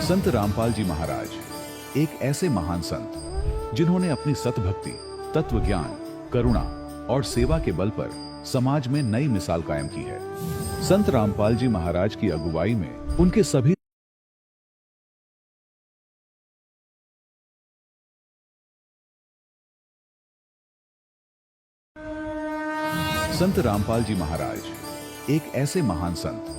संत रामपाल जी महाराज एक ऐसे महान संत जिन्होंने अपनी सतभक्ति, तत्व ज्ञान, करुणा और सेवा के बल पर समाज में नई मिसाल कायम की है। संत रामपाल जी महाराज की अगुवाई में उनके सभी संत रामपाल जी महाराज एक ऐसे महान संत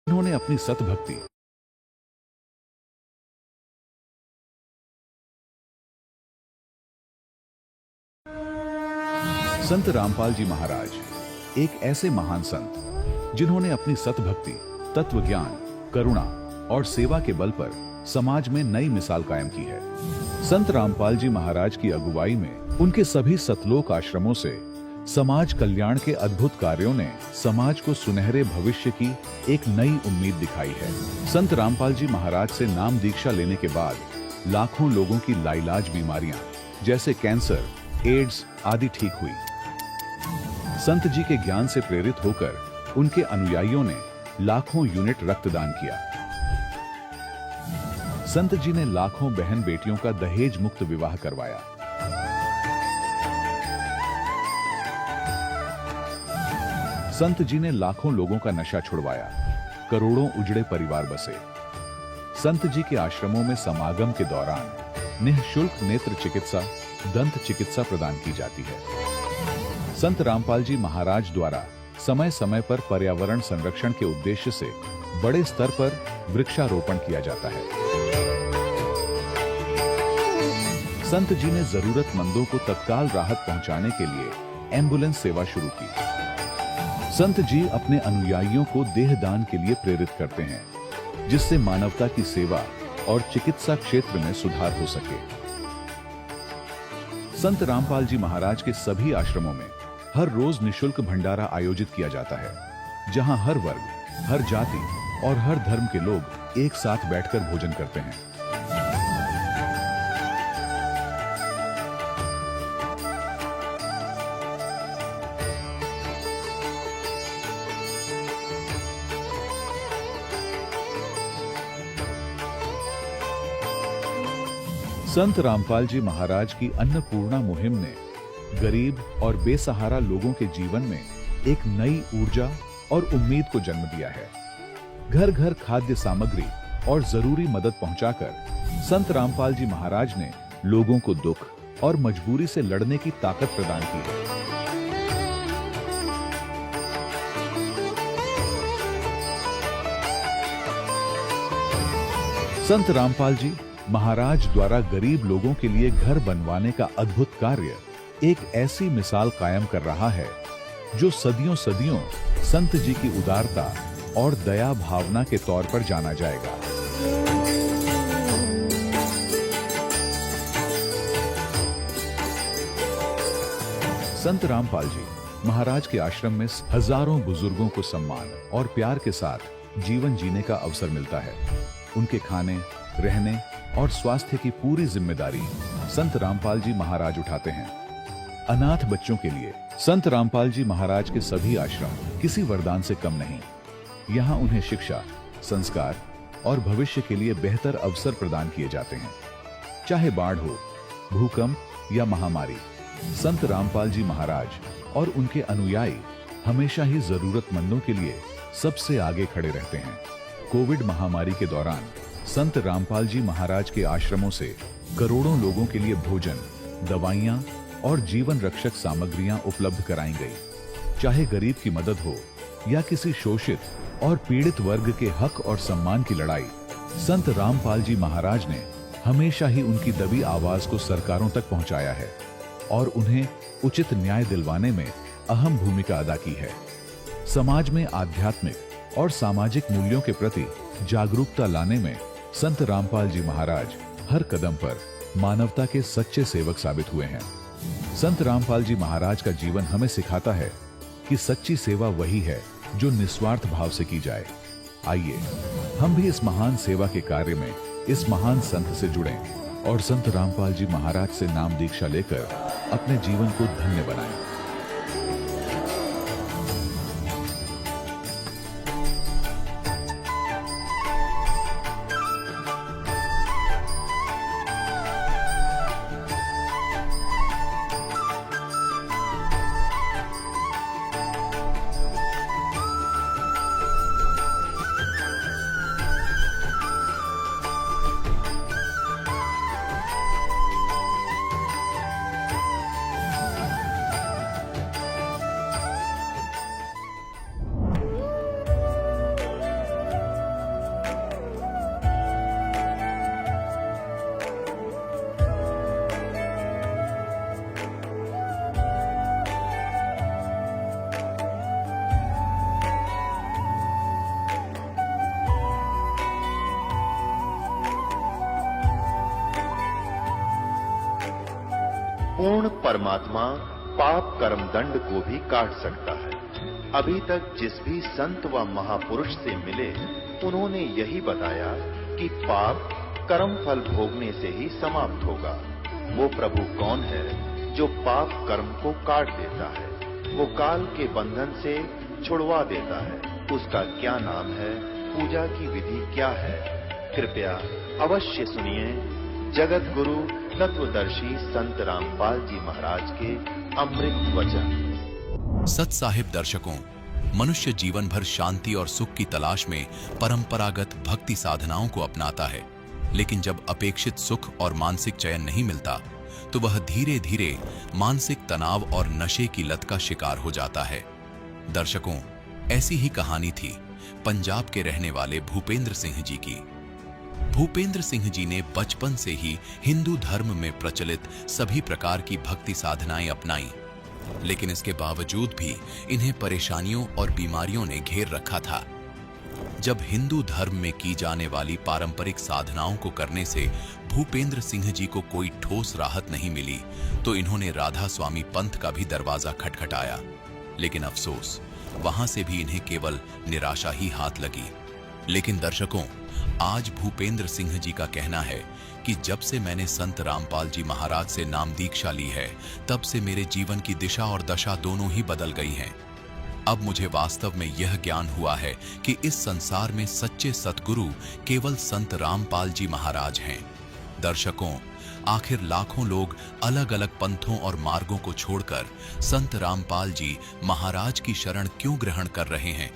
जिन्होंने अपनी सतभक्ति, संत रामपाल जी महाराज एक ऐसे महान संत जिन्होंने अपनी सतभक्ति, तत्व ज्ञान, करुणा और सेवा के बल पर समाज में नई मिसाल कायम की है। संत रामपाल जी महाराज की अगुवाई में उनके सभी सतलोक आश्रमों से समाज कल्याण के अद्भुत कार्यों ने समाज को सुनहरे भविष्य की एक नई उम्मीद दिखाई है। संत रामपाल जी महाराज से नाम दीक्षा लेने के बाद लाखों लोगों की लाइलाज बीमारियां जैसे कैंसर, एड्स आदि ठीक हुई। संत जी के ज्ञान से प्रेरित होकर उनके अनुयायियों ने लाखों यूनिट रक्तदान किया। संत जी ने लाखों बहन बेटियों का दहेज मुक्त विवाह करवाया। संत जी ने लाखों लोगों का नशा छुड़वाया, करोड़ों उजड़े परिवार बसे। संत जी के आश्रमों में समागम के दौरान निःशुल्क नेत्र चिकित्सा, दंत चिकित्सा प्रदान की जाती है। संत रामपाल जी महाराज द्वारा समय समय पर पर्यावरण संरक्षण के उद्देश्य से बड़े स्तर पर वृक्षारोपण किया जाता है। संत जी ने जरूरतमंदों को तत्काल राहत पहुंचाने के लिए एम्बुलेंस सेवा शुरू की। संत जी अपने अनुयायियों को देहदान के लिए प्रेरित करते हैं, जिससे मानवता की सेवा और चिकित्सा क्षेत्र में सुधार हो सके। संत रामपाल जी महाराज के सभी आश्रमों में हर रोज निःशुल्क भंडारा आयोजित किया जाता है, जहां हर वर्ग, हर जाति और हर धर्म के लोग एक साथ बैठकर भोजन करते हैं। संत रामपाल जी महाराज की अन्नपूर्णा मुहिम ने गरीब और बेसहारा लोगों के जीवन में एक नई ऊर्जा और उम्मीद को जन्म दिया है। घर घर खाद्य सामग्री और जरूरी मदद पहुंचाकर संत रामपाल जी महाराज ने लोगों को दुख और मजबूरी से लड़ने की ताकत प्रदान की है। संत रामपाल जी महाराज द्वारा गरीब लोगों के लिए घर बनवाने का अद्भुत कार्य एक ऐसी मिसाल कायम कर रहा है जो सदियों सदियों संत जी की उदारता और दया भावना के तौर पर जाना जाएगा। संत रामपाल जी महाराज के आश्रम में हजारों बुजुर्गों को सम्मान और प्यार के साथ जीवन जीने का अवसर मिलता है। उनके खाने, रहने और स्वास्थ्य की पूरी जिम्मेदारी संत रामपाल जी महाराज उठाते हैं। अनाथ बच्चों के लिए संत रामपाल जी महाराज के सभी आश्रम किसी वरदान से कम नहीं। यहाँ उन्हें शिक्षा, संस्कार और भविष्य के लिए बेहतर अवसर प्रदान किए जाते हैं। चाहे बाढ़ हो, भूकंप या महामारी, संत रामपाल जी महाराज और उनके अनुयायी हमेशा ही जरूरतमंदों के लिए सबसे आगे खड़े रहते हैं। कोविड महामारी के दौरान संत रामपाल जी महाराज के आश्रमों से करोड़ों लोगों के लिए भोजन, दवाइयां और जीवन रक्षक सामग्रियां उपलब्ध कराई गई। चाहे गरीब की मदद हो या किसी शोषित और पीड़ित वर्ग के हक और सम्मान की लड़ाई, संत रामपाल जी महाराज ने हमेशा ही उनकी दबी आवाज को सरकारों तक पहुंचाया है और उन्हें उचित न्याय दिलवाने में अहम भूमिका अदा की है। समाज में आध्यात्मिक और सामाजिक मूल्यों के प्रति जागरूकता लाने में संत रामपाल जी महाराज हर कदम पर मानवता के सच्चे सेवक साबित हुए हैं। संत रामपाल जी महाराज का जीवन हमें सिखाता है कि सच्ची सेवा वही है जो निस्वार्थ भाव से की जाए। आइए हम भी इस महान सेवा के कार्य में इस महान संत से जुड़ें और संत रामपाल जी महाराज से नाम दीक्षा लेकर अपने जीवन को धन्य बनाएं। पूर्ण परमात्मा पाप कर्म दंड को भी काट सकता है। अभी तक जिस भी संत व महापुरुष से मिले उन्होंने यही बताया कि पाप कर्म फल भोगने से ही समाप्त होगा। वो प्रभु कौन है जो पाप कर्म को काट देता है, वो काल के बंधन से छुड़वा देता है। उसका क्या नाम है, पूजा की विधि क्या है? कृपया अवश्य सुनिए जगत गुरु तत्वदर्शी संत रामपाल जी महाराज के अमृत वचन। सत साहिब दर्शकों, मनुष्य जीवन भर शांति और सुख की तलाश में परंपरागत भक्ति साधनाओं को अपनाता है, लेकिन जब अपेक्षित सुख और मानसिक चयन नहीं मिलता तो वह धीरे धीरे मानसिक तनाव और नशे की लत का शिकार हो जाता है। दर्शकों, ऐसी ही कहानी थी पंजाब के रहने वाले भूपेंद्र सिंह जी की। भूपेंद्र सिंह जी ने बचपन से ही हिंदू धर्म में प्रचलित सभी प्रकार की भक्ति साधनाएं अपनाई, लेकिन इसके बावजूद भी इन्हें परेशानियों और बीमारियों ने घेर रखा था। जब हिंदू धर्म में की जाने वाली पारंपरिक साधनाओं को करने से भूपेंद्र सिंह जी को कोई ठोस राहत नहीं मिली तो इन्होंने राधा स्वामी पंथ का भी दरवाजा खटखटाया, लेकिन अफसोस वहां से भी इन्हें केवल निराशा ही हाथ लगी। लेकिन दर्शकों, आज भूपेंद्र सिंह जी का कहना है कि जब से मैंने संत रामपाल जी महाराज से नाम दीक्षा ली है, तब से मेरे जीवन की दिशा और दशा दोनों ही बदल गई हैं। अब मुझे वास्तव में यह ज्ञान हुआ है कि इस संसार में सच्चे सतगुरु केवल संत रामपाल जी महाराज हैं। दर्शकों, आखिर लाखों लोग अलग अलग पंथों और मार्गों को छोड़कर संत रामपाल जी महाराज की शरण क्यों ग्रहण कर रहे हैं?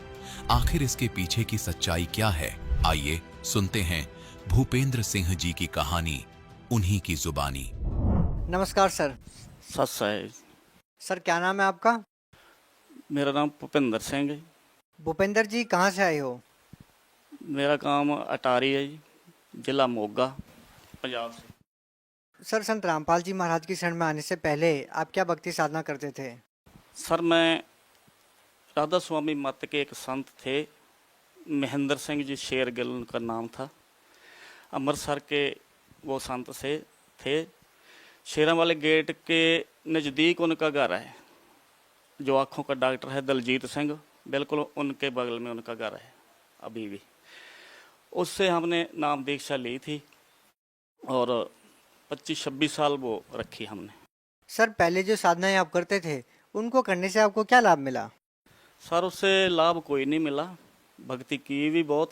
आखिर इसके पीछे की सच्चाई क्या है? आइए सुनते हैं भूपेंद्र सिंह जी की कहानी, उन्हीं की जुबानी। नमस्कार सर। सत साहिब। सर, क्या नाम है आपका? मेरा नाम भूपेंद्र सिंह है। भूपेंद्र जी, कहाँ से आए हो? मेरा काम अटारी है जी, जिला मोगा, पंजाब से। सर, संत रामपाल जी महाराज की शरण में आने से पहले आप क्या भक्ति साधना करते थे? सर, मैं राधा स्वामी मत के एक संत थे, महेंद्र सिंह जी शेरगिल उनका नाम था। अमृतसर के वो संत से थे। शेरों वाले गेट के नज़दीक उनका घर है। जो आँखों का डॉक्टर है दलजीत सिंह, बिल्कुल उनके बगल में उनका घर है अभी भी। उससे हमने नाम दीक्षा ली थी और 25-26 साल वो रखी हमने। सर, पहले जो साधनाएं आप करते थे उनको करने से आपको क्या लाभ मिला? सर, उससे लाभ कोई नहीं मिला। भक्ति की भी बहुत,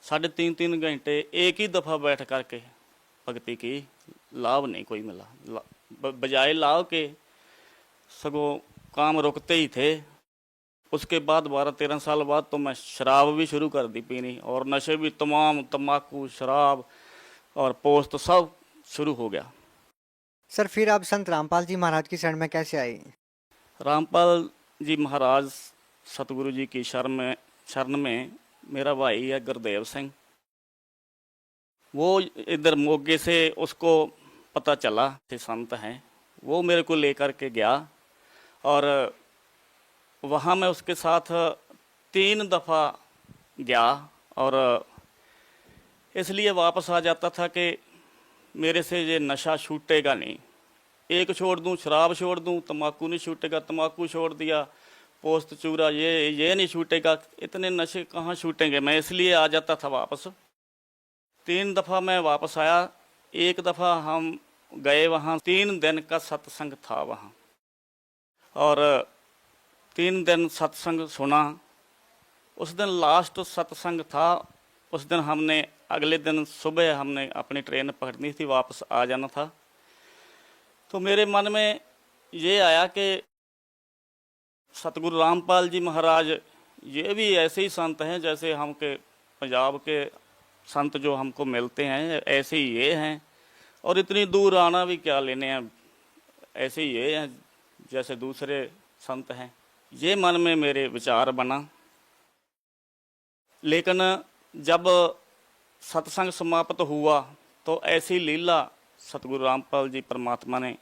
3.5 घंटे एक ही दफ़ा बैठ करके भक्ति की, लाभ नहीं कोई मिला। बजाय लाभ के सगों काम रुकते ही थे। उसके बाद 12-13 साल बाद तो मैं शराब भी शुरू कर दी पीनी, और नशे भी तमाम, तम्बाकू, शराब और पोस्त सब शुरू हो गया। सर, फिर आप संत रामपाल जी महाराज की शरण में कैसे आए? रामपाल जी महाराज सतगुरु जी की शरण में मेरा भाई है गुरदेव सिंह। वो इधर मोगे से उसको पता चला कि संत हैं, वो मेरे को लेकर के गया और वहाँ मैं उसके साथ 3 दफ़ा गया। और इसलिए वापस आ जाता था कि मेरे से ये नशा छूटेगा नहीं। एक छोड़ दूं, शराब छोड़ दूं, तम्बाकू नहीं छूटेगा, तम्बाकू छोड़ दिया, पोस्त चूरा ये नहीं छूटेगा, इतने नशे कहाँ छूटेंगे। मैं इसलिए आ जाता था वापस। 3 दफ़ा मैं वापस आया। एक दफ़ा हम गए वहाँ, 3 दिन का सत्संग था वहाँ, और 3 दिन सत्संग सुना। उस दिन लास्ट सत्संग था। उस दिन हमने अगले दिन सुबह हमने अपनी ट्रेन पकड़नी थी, वापस आ जाना था। तो मेरे मन में ये आया कि सतगुरु रामपाल जी महाराज ये भी ऐसे ही संत हैं जैसे हम के पंजाब के संत जो हमको मिलते हैं, ऐसे ही ये हैं, और इतनी दूर आना भी क्या लेने हैं, ऐसे ही ये हैं जैसे दूसरे संत हैं। ये मन में मेरे विचार बना। लेकिन जब सत्संग समाप्त हुआ तो ऐसी लीला सतगुरु रामपाल जी परमात्मा ने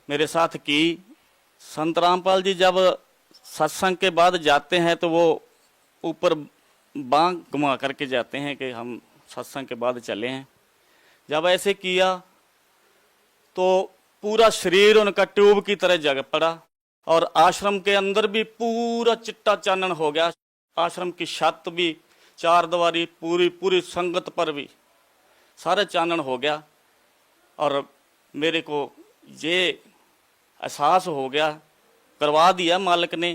मेरे साथ की। संत रामपाल जी जब सत्संग के बाद जाते हैं तो वो ऊपर बांह घुमा करके जाते हैं कि हम सत्संग के बाद चले हैं। जब ऐसे किया तो पूरा शरीर उनका ट्यूब की तरह जग पड़ा, और आश्रम के अंदर भी पूरा चिट्टा चानन हो गया। आश्रम की छत भी, 4 दीवारी, पूरी संगत पर भी सारा चानन हो गया। और मेरे को ये एहसास हो गया, करवा दिया मालिक ने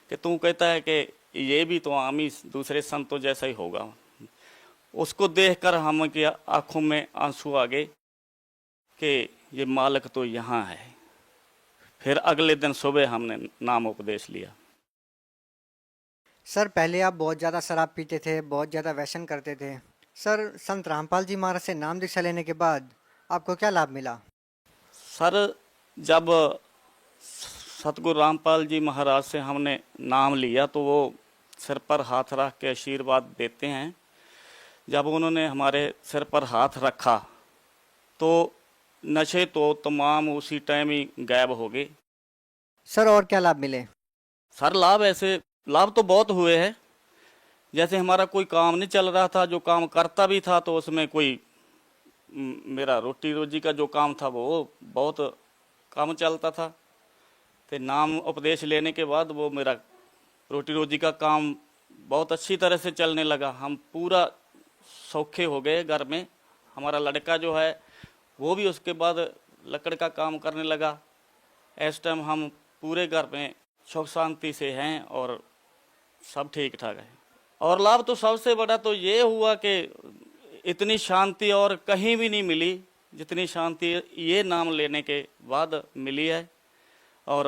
कि तू कहता है कि ये भी तो आम ही दूसरे संतों जैसा ही होगा। उसको देखकर हम की आंखों में आंसू आ गए कि ये मालिक तो यहाँ है। फिर अगले दिन सुबह हमने नाम उपदेश लिया। सर पहले आप बहुत ज़्यादा शराब पीते थे, बहुत ज़्यादा व्यसन करते थे। सर संत रामपाल जी महाराज से नाम दीक्षा लेने के बाद आपको क्या लाभ मिला? सर जब सतगुरु रामपाल जी महाराज से हमने नाम लिया तो वो सिर पर हाथ रख के आशीर्वाद देते हैं। जब उन्होंने हमारे सिर पर हाथ रखा तो नशे तो तमाम उसी टाइम ही गायब हो गए। सर और क्या लाभ मिले? सर लाभ तो बहुत हुए हैं। जैसे हमारा कोई काम नहीं चल रहा था, जो काम करता भी था तो उसमें कोई मेरा रोटी रोजी का जो काम था वो बहुत कम चलता था। तो नाम उपदेश लेने के बाद वो मेरा रोटी रोजी का काम बहुत अच्छी तरह से चलने लगा। हम पूरा सौखे हो गए घर में। हमारा लड़का जो है वो भी उसके बाद लकड़ का काम करने लगा। इस टाइम हम पूरे घर में सुख शांति से हैं और सब ठीक ठाक है। और लाभ तो सबसे बड़ा तो ये हुआ कि इतनी शांति और कहीं भी नहीं मिली जितनी शांति ये नाम लेने के बाद मिली है। और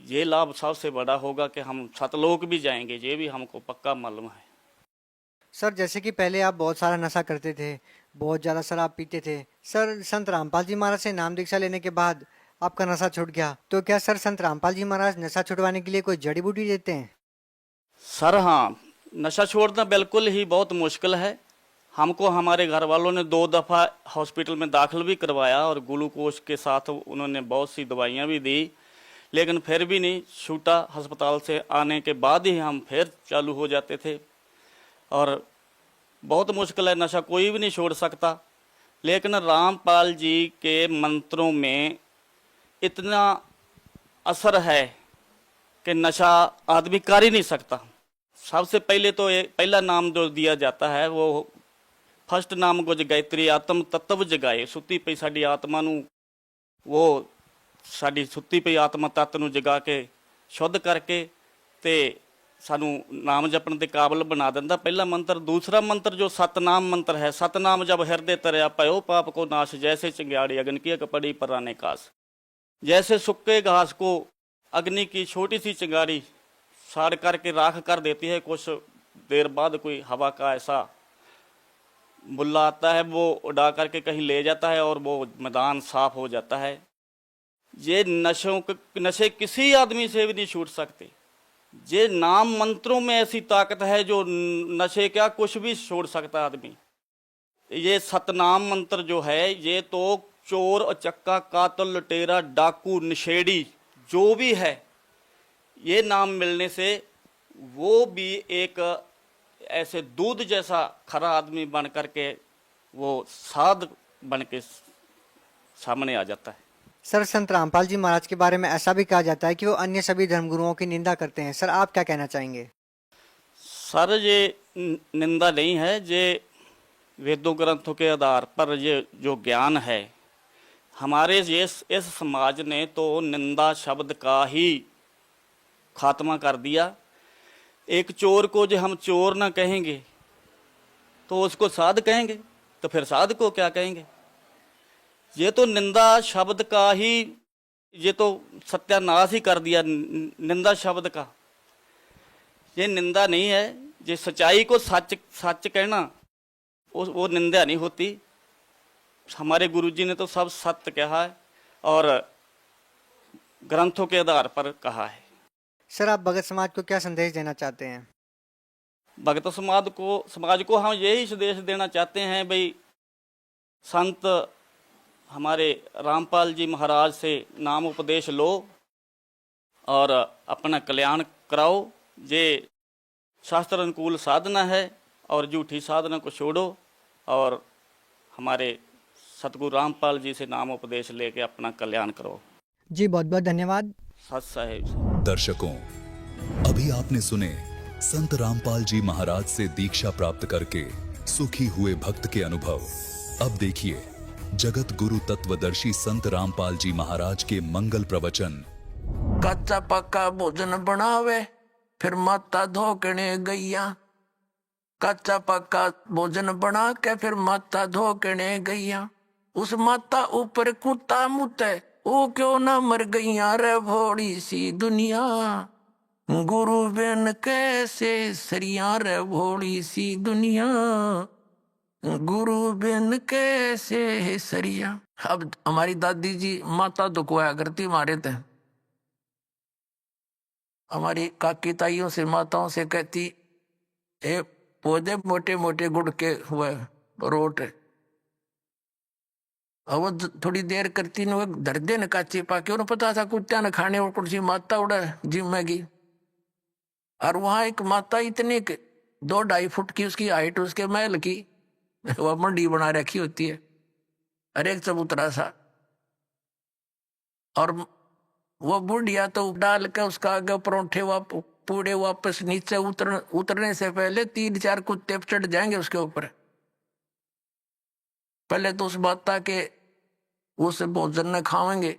ये लाभ सबसे बड़ा होगा कि हम सतलोक भी जाएंगे, ये भी हमको पक्का मालूम है। सर जैसे कि पहले आप बहुत सारा नशा करते थे, बहुत ज़्यादा शराब पीते थे। सर संत रामपाल जी महाराज से नाम दीक्षा लेने के बाद आपका नशा छूट गया, तो क्या सर संत रामपाल जी महाराज नशा छुड़वाने के लिए कोई जड़ी बूटी देते हैं? सर हाँ, नशा छोड़ना बिल्कुल ही बहुत मुश्किल है। हमको हमारे घर वालों ने 2 दफ़ा हॉस्पिटल में दाखिल भी करवाया और ग्लूकोज के साथ उन्होंने बहुत सी दवाइयाँ भी दी, लेकिन फिर भी नहीं छूटा। अस्पताल से आने के बाद ही हम फिर चालू हो जाते थे। और बहुत मुश्किल है, नशा कोई भी नहीं छोड़ सकता। लेकिन रामपाल जी के मंत्रों में इतना असर है कि नशा आदमी कर ही नहीं सकता। सबसे पहले तो पहला नाम जो दिया जाता है वो फर्स्ट नाम को जगायत्री आत्म तत्व जगाए। सुत्ती पई साडी आत्मा नू, वो साडी सुत्ती पई आत्मा तत्व नू जगा के शुद्ध करके ते सानू नाम जपण दे काबिल बना दिंदा, पहला मंत्र। दूसरा मंत्र जो सतनाम मंत्र है, सतनाम जब हृदय तरया पयो पाप को नाश, जैसे चिंगाड़ी अग्नि की कपड़ी पराने कास। जैसे सूखे घास को अग्नि की छोटी सी चिंगारी साड़ करके राख कर देती है, कुछ देर बाद कोई हवा का ऐसा बुल्ला आता है, वो उड़ा करके कहीं ले जाता है और वो मैदान साफ हो जाता है। ये नशे किसी आदमी से भी नहीं छूट सकते। ये नाम मंत्रों में ऐसी ताकत है जो नशे क्या कुछ भी छोड़ सकता आदमी। ये सतनाम मंत्र जो है ये तो चोर अचक्का कातल लुटेरा डाकू नशेड़ी जो भी है, ये नाम मिलने से वो भी एक ऐसे दूध जैसा खरा आदमी बन करके वो साध बन के सामने आ जाता है। सर संत रामपाल जी महाराज के बारे में ऐसा भी कहा जाता है कि वो अन्य सभी धर्मगुरुओं की निंदा करते हैं। सर आप क्या कहना चाहेंगे? सर ये निंदा नहीं है, ये वेदों ग्रंथों के आधार पर ये जो ज्ञान है हमारे इस समाज ने तो निंदा शब्द का ही खात्मा कर दिया। एक चोर को जो हम चोर ना कहेंगे तो उसको साध कहेंगे, तो फिर साध को क्या कहेंगे? ये तो निंदा शब्द का ही, ये तो सत्यानाश ही कर दिया निंदा शब्द का। ये निंदा नहीं है, ये सच्चाई को सच सच कहना वो निंदा नहीं होती। हमारे गुरुजी ने तो सब सत्य कहा है और ग्रंथों के आधार पर कहा है। सर आप भगत समाज को क्या संदेश देना चाहते हैं? भगत समाज को हम यही संदेश देना चाहते हैं भाई, संत हमारे रामपाल जी महाराज से नाम उपदेश लो और अपना कल्याण कराओ। ये शास्त्र अनुकूल साधना है और झूठी साधना को छोड़ो और हमारे सतगुरु रामपाल जी से नाम उपदेश लेके अपना कल्याण करो। जी बहुत बहुत धन्यवाद। सत साहेब। दर्शकों, अभी आपने सुने संत रामपाल जी महाराज से दीक्षा प्राप्त करके सुखी हुए भक्त के अनुभव। अब देखिए जगत गुरु तत्वदर्शी संत रामपाल जी महाराज के मंगल प्रवचन। कच्चा पक्का भोजन बनावे फिर माता धोकने गैया। कच्चा पक्का भोजन बना के फिर माता धोकने गैया। उस माता ऊपर कुत्ता मुते ओ क्यों ना मर गैया रे भोड़ी सी दुनिया। गुरु बिन कैसे सरिया रे भोड़ी सी दुनिया। गुरु बिन कैसे सरिया। अब हमारी दादी जी माता दुखवाया करती मारे थे। हमारी काकी ताइयों से माताओं से कहती ए पौधे मोटे मोटे गुड़ के हुए रोट। अब वो थोड़ी देर करती न धर दे न काची पाके उन्हें पता था कुत्ता न खाने और कुछ माता उड़ा जिम में गई। और वहां एक माता इतने 2-2.5 फुट की उसकी हाइट, उसके महल की वह मंडी बना रखी होती है और एक चबूतरा सा। और वो बुढ़िया तो डाल के उसका आगे परोठे पूरे वापस नीचे उतरने से पहले 3-4 कुत्ते चढ़ जाएंगे उसके ऊपर। पहले तो उस माता के उस भोजन न खाएंगे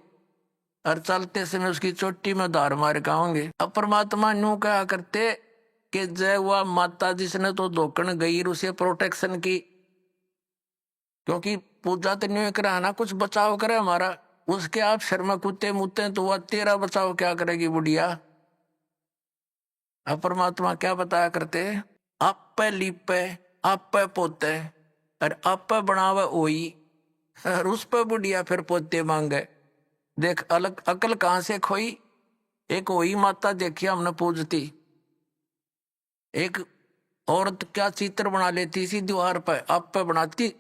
और चलते समय उसकी चोटी में धार मार खाओगे। अब परमात्मा न्यू कहा करते कि जय वह माता जिसने तो धोकन गई उसे प्रोटेक्शन की, क्योंकि पूजा तो न्यू कराना कुछ बचाव करे हमारा। उसके आप शर्मा कुत्ते मुत्ते तो वह तेरा बचाव क्या करेगी बुढ़िया। अब परमात्मा क्या बताया करते, आप पे लीपे आप पे पोते और आप पे बनावे ओई और उस पे बुढ़िया फिर पोते मांगे। देख अलग अकल कहां से खोई। एक ओई माता देखी हमने पूजती, एक औरत क्या चित्र बना लेती सी दीवार पे आप पे बनाती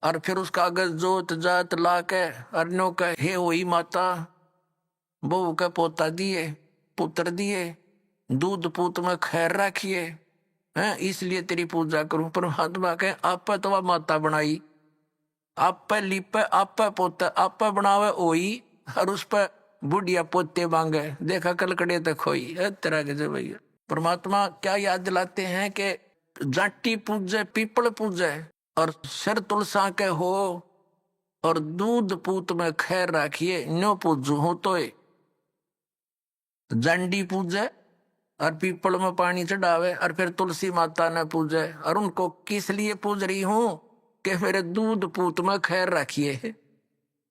और फिर उसका अगर जोत जात ला के अर्नो का हे वही माता बहू का पोता दिए पुत्र दिए दूध पूत में खैर रखिए हैं, इसलिए तेरी पूजा करूं। परमात्मा के आप पे तो माता बनाई, आप पे लिपे आप पे पोता आप पे बनावे ओई और उस पर बुढ़िया पोते मांगे। देखा कलकड़े तक खोई है तरह के जो भैया। परमात्मा क्या याद दिलाते हैं कि जाटी पूजे पीपल पूजे और सिर तुलसा के हो और दूध पूत में खैर रखिए नो पूजू हो तो जंडी पूजे और पीपल में पानी चढ़ावे और फिर तुलसी माता ने पूजे। और उनको किस लिए पूज रही हूं कि मेरे दूध पूत में खैर रखिए।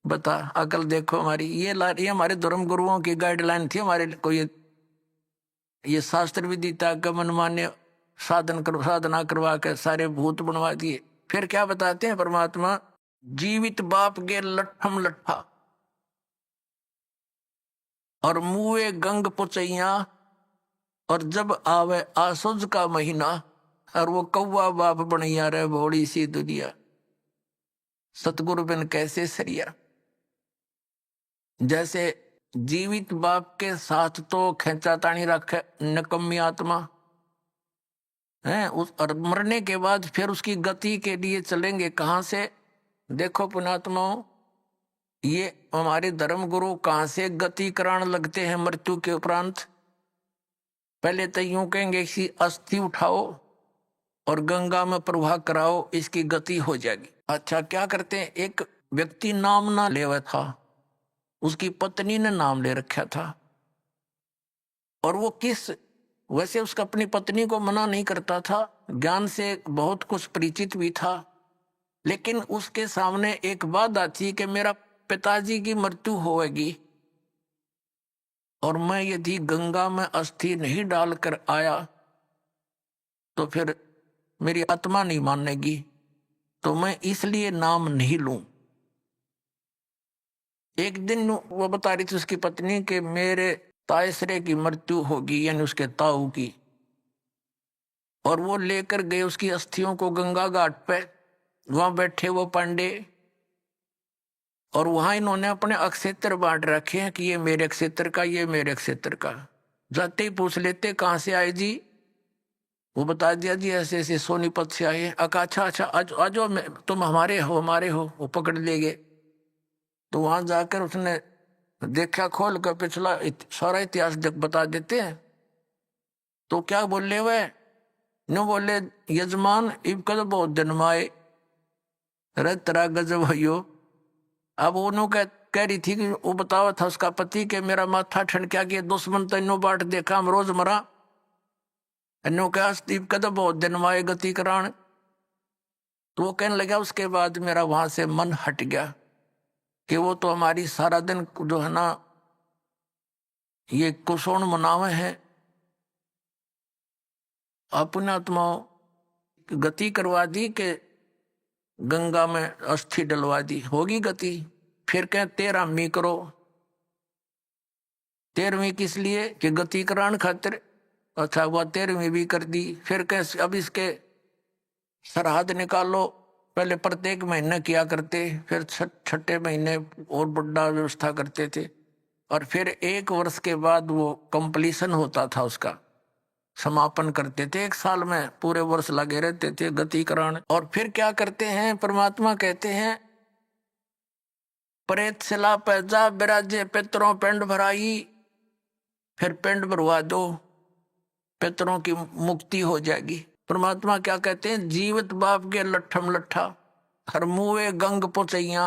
बता अकल देखो हमारी। ये हमारे धर्म गुरुओं की गाइडलाइन थी हमारे को। ये शास्त्र विधि तक मनमान्य साधना करवा के सारे भूत बनवा दिए। फिर क्या बताते हैं परमात्मा, जीवित बाप गे लट्ठम लट्ठा और मुए गंग पुचैया और जब आवे आसुज का महीना और वो कौवा बाप बनैया रे भोड़ी सी दुनिया। सतगुरु बिन कैसे सरिया। जैसे जीवित बाप के साथ तो खेचा तानी रखे नकम्मी आत्मा हैं उस, और मरने के बाद फिर उसकी गति के लिए चलेंगे कहाँ से? देखो पुणात्माओं, ये हमारे धर्म गुरु कहाँ से गति कराने लगते हैं मृत्यु के उपरांत? पहले तो यूं कहेंगे कि अस्थि उठाओ और गंगा में प्रवाह कराओ, इसकी गति हो जाएगी। अच्छा, क्या करते हैं? एक व्यक्ति नाम ना लेवा था, उसकी पत्नी ने नाम ले रखा था, और वो वैसे उसका अपनी पत्नी को मना नहीं करता था, ज्ञान से बहुत कुछ परिचित भी था, लेकिन उसके सामने एक बात आती कि मेरा पिताजी की मृत्यु होगी और मैं यदि गंगा में अस्थि नहीं डालकर आया तो फिर मेरी आत्मा नहीं मानेगी, तो मैं इसलिए नाम नहीं लूं। एक दिन वो बता रही थी उसकी पत्नी कि मेरे तायसरे की मृत्यु होगी, यानी उसके ताऊ की, और वो लेकर गए उसकी अस्थियों को गंगा घाट पे। वहां बैठे वो पांडे, और वहां इन्होंने अपने अक्षेत्र बांट रखे हैं कि ये मेरे क्षेत्र का, ये मेरे क्षेत्र का। जाते ही पूछ लेते कहाँ से आए जी? वो बता दिया जी ऐसे ऐसे सोनीपत से आए। अच्छा अच्छा, आज तुम हमारे हो। वो पकड़ ले गए। तो वहां जाकर उसने देखा, खोल कर पिछला सारा इतिहास बता देते हैं। तो क्या बोले वह? नो बोले, यजमान इब कद बहुत जन्माए रे तेरा गजब भयो। अब उन्होंने कह रही थी कि वो बतावा था उसका पति कि मेरा माथा ठनक्या कि दुश्मन तो इनो बाट देखा, हम रोज मरा। इनो क्या इब कद बहुत जन्माए गति कराण। तो वो कहने लगा, उसके बाद मेरा वहां से मन हट गया कि वो तो हमारी सारा दिन जो है ना ये कुशोण मनावे है, अपने आत्माओं गति करवा दी कि गंगा में अस्थि डलवा दी, होगी गति। फिर कह 13वीं करो। 13वीं किस लिए? कि गति कराने खातिर। अच्छा, वह 13वीं भी कर दी। फिर कह अब इसके सरहद निकालो। पहले प्रत्येक महीने किया करते, फिर छठे महीने और बड़ा व्यवस्था करते थे, और फिर 1 वर्ष के बाद वो कंप्लीशन होता था, उसका समापन करते थे। 1 साल में पूरे वर्ष लगे रहते थे गति कराने। और फिर क्या करते हैं? परमात्मा कहते हैं, प्रेत शिला पैजा बिराजे पितरों पिंड भराई। फिर पिंड भरवा दो, पितरों की मुक्ति हो जाएगी। परमात्मा क्या कहते हैं? जीवित बाप के लट्ठम लट्ठा हर मुए गंग पुचैया,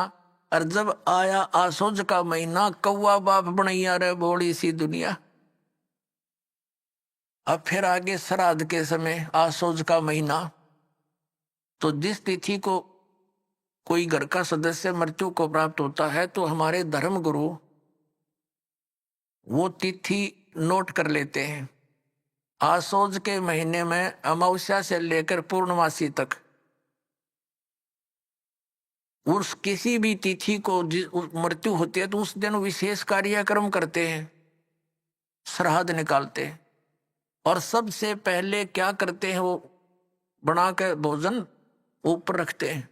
और जब आया आसोज का महीना कौआ बाप बनैया रे बोली सी दुनिया। अब फिर आगे श्राद्ध के समय आसोज का महीना। तो जिस तिथि को कोई घर का सदस्य मृत्यु को प्राप्त होता है तो हमारे धर्म गुरु वो तिथि नोट कर लेते हैं। आसोज के महीने में अमावस्या से लेकर पूर्णमासी तक उस किसी भी तिथि को मृत्यु होती है तो उस दिन विशेष कार्यक्रम करते हैं, श्राद्ध निकालते हैं। और सबसे पहले क्या करते हैं? वो बना के भोजन ऊपर रखते हैं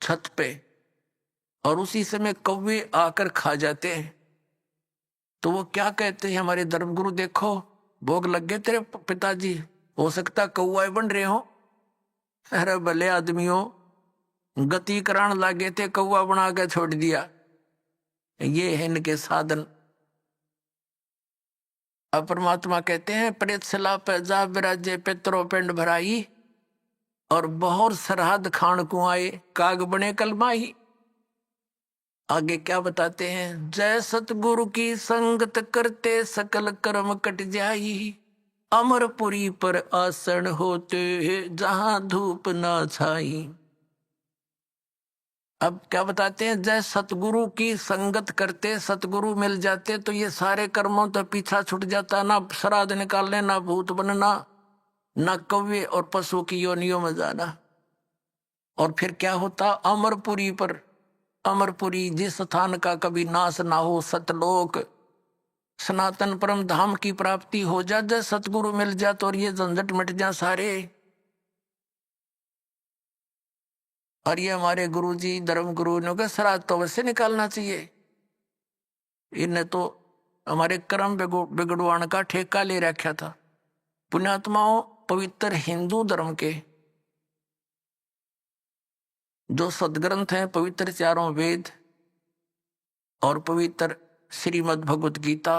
छत पे, और उसी समय कौवे आकर खा जाते हैं। तो वो क्या कहते हैं हमारे धर्मगुरु, देखो भोग लग गए तेरे पिताजी, हो सकता कौआ बन रहे हो। अरे भले आदमियों, गति कराने लगे थे, कौआ बना के छोड़ दिया। ये है इनके साधन। अब परमात्मा कहते हैं, प्रेत शिला पैजा बिराजे पितरों पिंड भराई, और बहुत श्राद्ध खान को आए काग बने कलमाही। आगे क्या बताते हैं? जय सतगुरु की संगत करते सकल कर्म कट जाई, अमरपुरी पर आसन होते जहां धूप ना छाई। अब क्या बताते हैं? जय सतगुरु की संगत करते, सतगुरु मिल जाते तो ये सारे कर्मों तो पीछा छूट जाता, ना श्राद्ध निकालने, ना भूत बनना, ना कौवे और पशु की योनियों में जाना। और फिर क्या होता? अमरपुरी पर, अमरपुरी जिस स्थान का कभी नाश ना हो, सतलोक सनातन परम धाम की प्राप्ति हो जा। जब सतगुरु मिल जा तो और ये झंझट मिट जा सारे। और ये हमारे गुरुजी धर्म गुरु ने कहा श्राद्ध तो अवश्य निकालना चाहिए। इन्हें तो हमारे कर्म बिगड़वाने का ठेका ले रखा था। पुण्यात्माओं, पवित्र हिंदू धर्म के जो सदग्रंथ हैं, पवित्र चारों वेद और पवित्र श्रीमद् भगवत गीता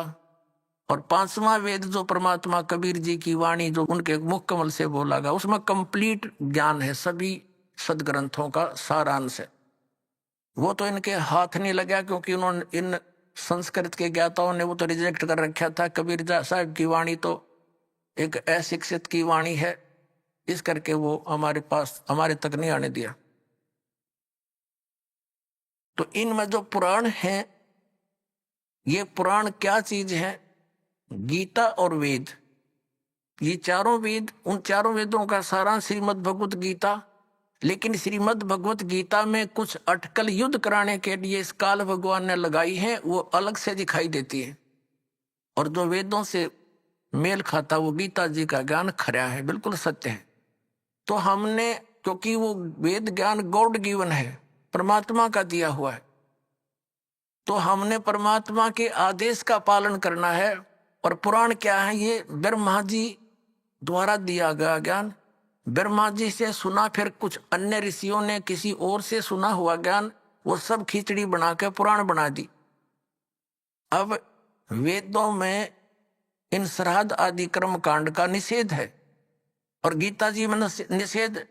और 5वां वेद जो परमात्मा कबीर जी की वाणी जो उनके मुख कमल से बोला गया, उसमें कंप्लीट ज्ञान है, सभी सदग्रंथों का सारांश है। वो तो इनके हाथ नहीं लगा, क्योंकि उन्होंने इन संस्कृत के ज्ञाताओं ने वो तो रिजेक्ट कर रखा था। कबीर साहब की वाणी तो एक अशिक्षित की वाणी है, इस करके वो हमारे पास, हमारे तक नहीं आने दिया। तो इनमें जो पुराण हैं, ये पुराण क्या चीज है? गीता और वेद, ये चारों वेद, उन चारों वेदों का सारांश श्रीमद् भगवत गीता। लेकिन श्रीमद् भगवत गीता में कुछ अटकल युद्ध कराने के लिए इस काल भगवान ने लगाई है, वो अलग से दिखाई देती है। और जो वेदों से मेल खाता वो गीता जी का ज्ञान खरा है, बिल्कुल सत्य है। तो हमने, क्योंकि वो वेद ज्ञान गॉड गिवन है, परमात्मा का दिया हुआ है, तो हमने परमात्मा के आदेश का पालन करना है। और पुराण क्या है? ये ब्रह्मा जी द्वारा दिया गया ज्ञान, ब्रह्मा जी से सुना, फिर कुछ अन्य ऋषियों ने किसी और से सुना हुआ ज्ञान, वो सब खिचड़ी बना के पुराण बना दी। अब वेदों में इन श्राद्ध आदि कर्म कांड का निषेध है, और गीता जी में निषेध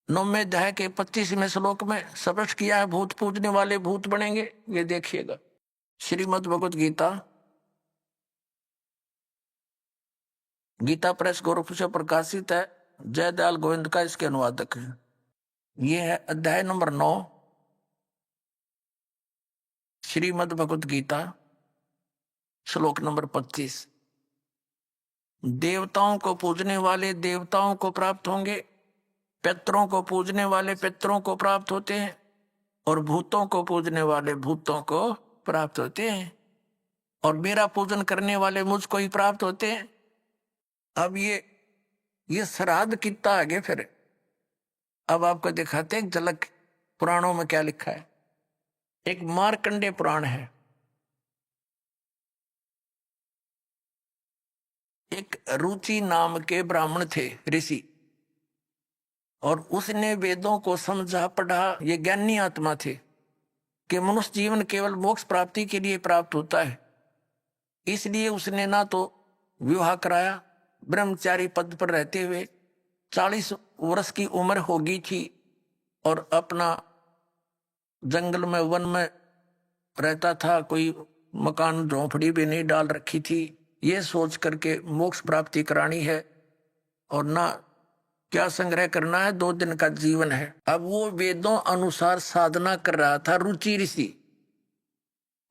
9वें अध्याय के 25वें श्लोक में स्पष्ट किया है। भूत पूजने वाले भूत बनेंगे, ये देखिएगा। श्रीमद् भगवत गीता, गीता प्रेस गोरखपुर से प्रकाशित है, जयदयाल गोविंद का इसके अनुवादक है। ये है अध्याय नंबर 9, श्रीमद् भगवत गीता, श्लोक नंबर 25। देवताओं को पूजने वाले देवताओं को प्राप्त होंगे, पितरों को पूजने वाले पितरों को प्राप्त होते हैं, और भूतों को पूजने वाले भूतों को प्राप्त होते हैं, और मेरा पूजन करने वाले मुझको ही प्राप्त होते हैं। अब ये श्राद्ध कितना आगे फिर अब आपको दिखाते हैं झलक पुराणों में क्या लिखा है। एक मार्कंडेय पुराण है, एक रुचि नाम के ब्राह्मण थे, ऋषि, और उसने वेदों को समझा पढ़ा। ये ज्ञानी आत्मा थे कि मनुष्य जीवन केवल मोक्ष प्राप्ति के लिए प्राप्त होता है, इसलिए उसने ना तो विवाह कराया, ब्रह्मचारी पद पर रहते हुए 40 वर्ष की उम्र होगी थी, और अपना जंगल में वन में रहता था, कोई मकान झोंपड़ी भी नहीं डाल रखी थी, ये सोच करके मोक्ष प्राप्ति करानी है और ना क्या संग्रह करना है, 2 दिन का जीवन है। अब वो वेदों अनुसार साधना कर रहा था, रुचि ऋषि,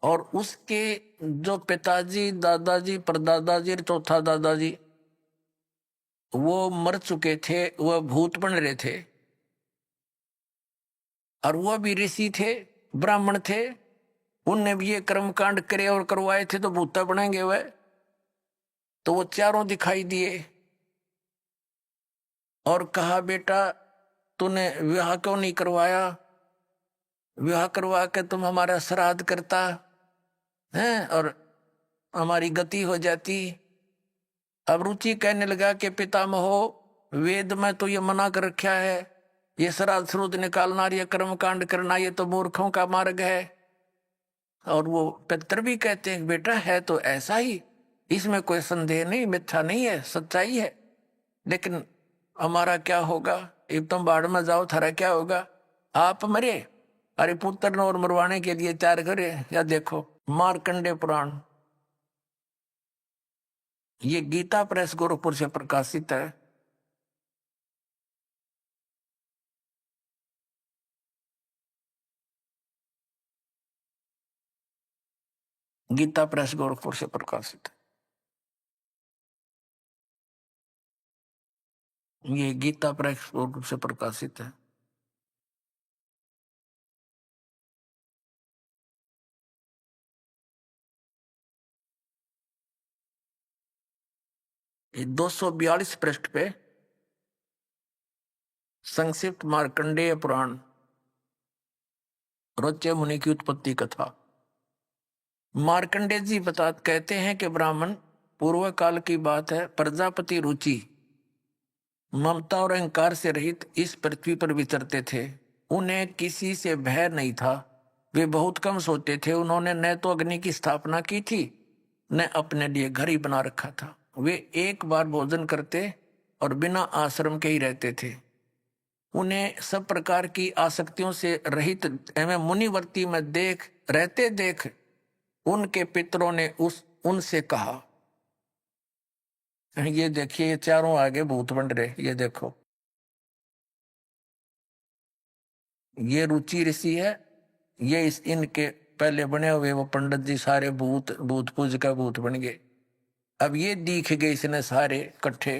और उसके जो पिताजी, दादाजी, परदादाजी, चौथा दादाजी वो मर चुके थे, वह भूत बन रहे थे, और वह भी ऋषि थे, ब्राह्मण थे, उनने भी ये कर्म कांड करे और करवाए थे, तो भूता बनेंगे वह। तो वो चारों दिखाई दिए और कहा, बेटा तूने विवाह क्यों नहीं करवाया? विवाह करवा के तुम हमारा श्राद्ध करता है और हमारी गति हो जाती। अब रुचि कहने लगा कि पितामहो, वेद में तो ये मना कर रखा है, ये श्राद्ध श्रुद्ध निकालना, ये कर्म कांड करना, ये तो मूर्खों का मार्ग है। और वो पितर भी कहते हैं, बेटा है तो ऐसा ही, इसमें कोई संदेह नहीं, मिथ्या नहीं है, सच्चाई है। लेकिन हमारा क्या होगा? एक तुम बाढ़ में जाओ, थारा क्या होगा? आप मरे, अरे पुत्र ने और मरवाने के लिए तैयार करे। या देखो मार्कंडेय पुराण, ये गीता प्रेस गोरखपुर से प्रकाशित है। गीता प्रेस गोरखपुर से प्रकाशित है। ये गीता प्रेस गोरखपुर से प्रकाशित है। ये 242 पृष्ठ पे संक्षिप्त मार्कंडेय पुराण, रोच्य मुनि की उत्पत्ति कथा। मार्कंडेय जी कहते हैं कि ब्राह्मण, पूर्व काल की बात है। प्रजापति रुचि ममता और अहंकार से रहित इस पृथ्वी पर विचरते थे। उन्हें किसी से भय नहीं था। वे बहुत कम सोते थे। उन्होंने न तो अग्नि की स्थापना की थी, न अपने लिए घर ही बना रखा था। वे एक बार भोजन करते और बिना आश्रम के ही रहते थे। उन्हें सब प्रकार की आसक्तियों से रहित एवं मुनिवर्ती में रहते देख उनके पितरों ने उनसे कहा, ये देखिए, ये चारों आगे भूत बन रहे, ये देखो, ये रुचि ऋषि है, ये इनके पहले बने हुए वो पंडित जी सारे भूत पूज का भूत बन गए। अब ये दिख गए इसने सारे इकट्ठे।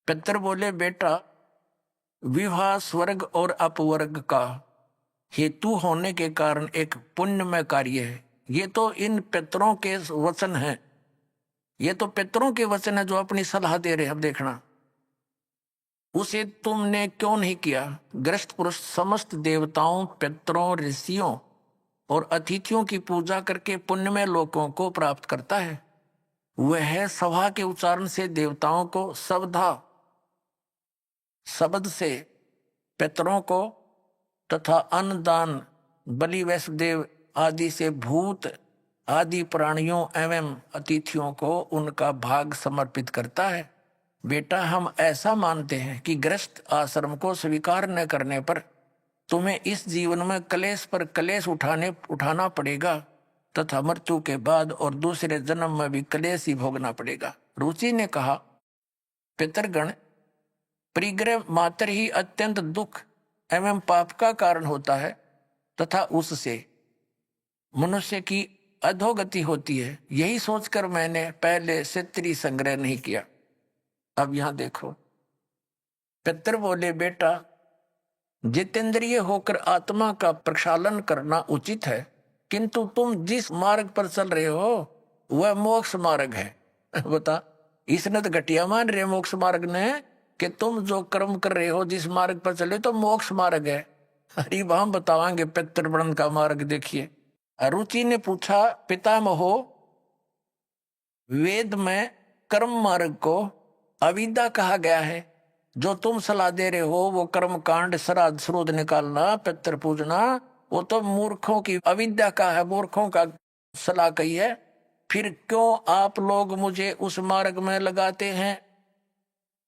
पितर बोले, बेटा, विवाह स्वर्ग और अपवर्ग का हेतु होने के कारण एक पुण्यमय कार्य है। ये तो इन पितरों के वचन हैं, ये तो पितरों के वचन है जो अपनी सलाह दे रहे। अब देखना, उसे तुमने क्यों नहीं किया? ग्रस्त पुरुष समस्त देवताओं, पितरों, ऋषियों और अतिथियों की पूजा करके पुण्यमय लोकों को प्राप्त करता है। वह सभा के उच्चारण से देवताओं को, शब्द से पितरों को तथा अन्नदान, बलि, वैष्णदेव आदि से भूत आदि प्राणियों एवं अतिथियों को उनका भाग समर्पित करता है। बेटा, हम ऐसा मानते हैं कि गृहस्थ आश्रम को स्वीकार न करने पर तुम्हें इस जीवन में कलेश पर कलेश उठाना पड़ेगा तथा मृत्यु के बाद और दूसरे जन्म में भी कलेश ही भोगना पड़ेगा। रुचि ने कहा, पितरगण, परिग्रह मात्र ही अत्यंत दुख एवं पाप का कारण होता है तथा उससे मनुष्य की अधोगति होती है। यही सोचकर मैंने पहले क्षत्रिय संग्रह नहीं किया। अब यहां देखो, पितर बोले, बेटा, जितेंद्रिय होकर आत्मा का प्रक्षालन करना उचित है, किंतु तुम जिस मार्ग पर चल रहे हो वह मोक्ष मार्ग है। बता, इसने तो घटिया मान रहे मोक्ष मार्ग ने कि तुम जो कर्म कर रहे हो, जिस मार्ग पर चले तो मोक्ष मार्ग है। अरे हम बतावांगे पितृवर्ण का मार्ग। देखिए, रुचि ने पूछा, पितामहो, वेद में कर्म मार्ग को अविद्या कहा गया है। जो तुम सलाह दे रहे हो वो कर्म कांड, श्राद्ध श्रोध निकालना, पितृ पूजना, वो तो मूर्खों की अविद्या का है, मूर्खों का सलाह कही है। फिर क्यों आप लोग मुझे उस मार्ग में लगाते हैं?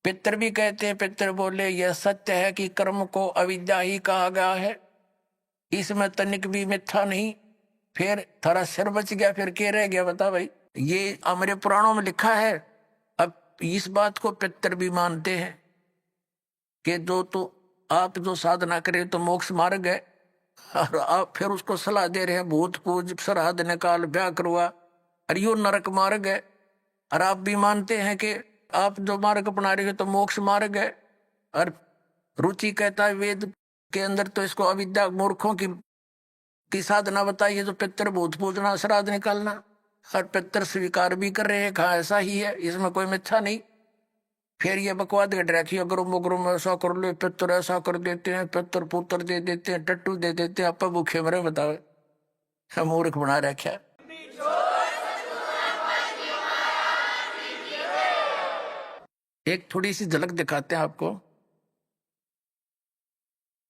पितर भी कहते हैं। पितर बोले, यह सत्य है कि कर्म को अविद्या ही कहा गया है, इसमें तनिक भी मिथ्या नहीं। फिर थारा सिर बच गया, फिर क्या रह गया? बता भाई, ये हमारे पुराणों में लिखा है। अब इस बात को पितर भी मानते हैं कि आप जो साधना करें तो मोक्ष मार्ग है, और आप फिर उसको सलाह दे रहे हैं भूत पूज, श्राद्ध निकाल, ब्याह करवा, और यो नरक मार्ग है। और आप भी मानते हैं कि आप जो मार्ग अपना रहे हो तो मोक्ष मार्ग है। और रुचि कहता है वेद के अंदर तो इसको अविद्या, मूर्खों की साधना बताइए, जो पितर भूत पूजना, श्राद्ध निकालना, और पितर स्वीकार भी कर रहे हैं, कहा ऐसा ही है, इसमें कोई मिथ्या नहीं। फिर ये बकवाद गट रखी, अगर मुगरुम ऐसा कर लो, पितर ऐसा कर देते हैं, पितर पुत्र दे देते हैं, टट्टू दे देते हैं, आप भूखे मरे। बताओ, मूर्ख बना रखा। एक थोड़ी सी झलक दिखाते हैं आपको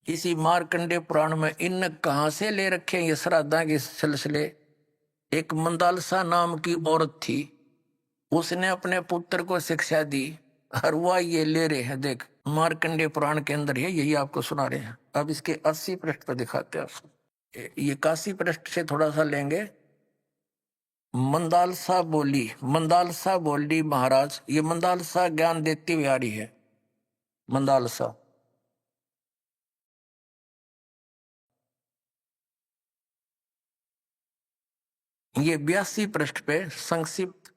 इसी मार्कंडे पुराण में। इन कहां से ले रखे ये श्राद्धा के सिलसिले। एक मंदालसा नाम की औरत थी, उसने अपने पुत्र को शिक्षा दी, और वह ये ले रहे हैं। देख, मार्कंडे पुराण के अंदर है, यही आपको सुना रहे हैं। अब इसके 80 पृष्ठ पर दिखाते हैं आपको। ये 81 पृष्ठ से थोड़ा सा लेंगे। मंदालसा बोली, महाराज, ये मंदालसा ज्ञान देती हुई आ रही है। मंदालसा, ये 82 पृष्ठ पे संक्षिप्त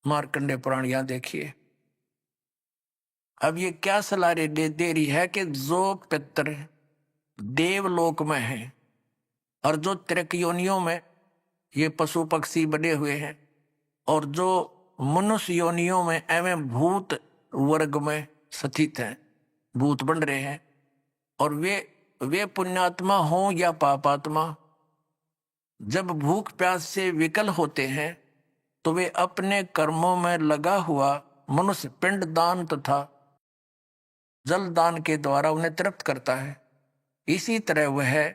मार्कंडे पुराण, यहां देखिए। अब ये क्या सलाह दे रही है कि जो पितर देवलोक में है और जो त्रिक योनियों में ये पशु पक्षी बने हुए हैं, और जो मनुष्य योनियों में एवं भूत वर्ग में स्थित हैं, भूत बन रहे हैं, और वे पुण्यात्मा हो या पापात्मा, जब भूख प्यास से विकल होते हैं तो वे अपने कर्मों में लगा हुआ मनुष्य पिंड दान तथा जल दान के द्वारा उन्हें तृप्त करता है। इसी तरह वह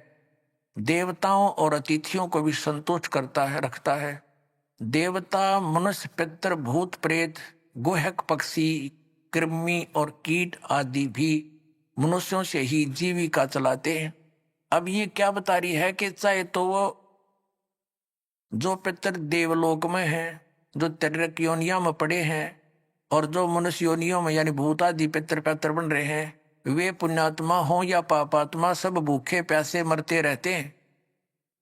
देवताओं और अतिथियों को भी संतुष्ट करता है, रखता है। देवता, मनुष्य, पितर, भूत, प्रेत, गुहक, पक्षी, कृमि और कीट आदि भी मनुष्यों से ही जीविका चलाते हैं। अब ये क्या बता रही है कि चाहे तो वो जो पितर देवलोक में हैं, जो तिर्यक योनियों में पड़े हैं, और जो मनुष्य योनियों में यानी भूत आदि पितर पैतर बन रहे हैं, वे पुण्यात्मा हो या पापात्मा, सब भूखे प्यासे मरते रहते हैं।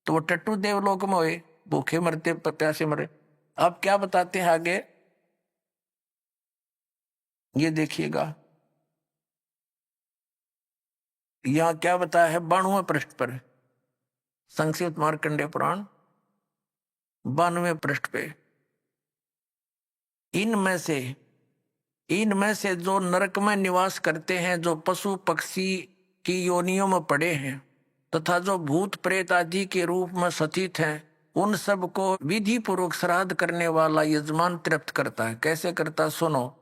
तो वो टट्टू देवलोक में हुए, भूखे मरते प्यासे मरे। अब क्या बताते हैं आगे, ये देखिएगा, यहां क्या बताया है 92वें पृष्ठ पर, संक्षिप्त मार्कंडेय पुराण 92वें पृष्ठ पे। इनमें से जो नरक में निवास करते हैं, जो पशु पक्षी की योनियों में पड़े हैं तथा जो भूत प्रेत आदि के रूप में सतीत हैं, उन सब को विधि पूर्वक श्राद्ध करने वाला यजमान तृप्त करता है। कैसे करता, सुनो।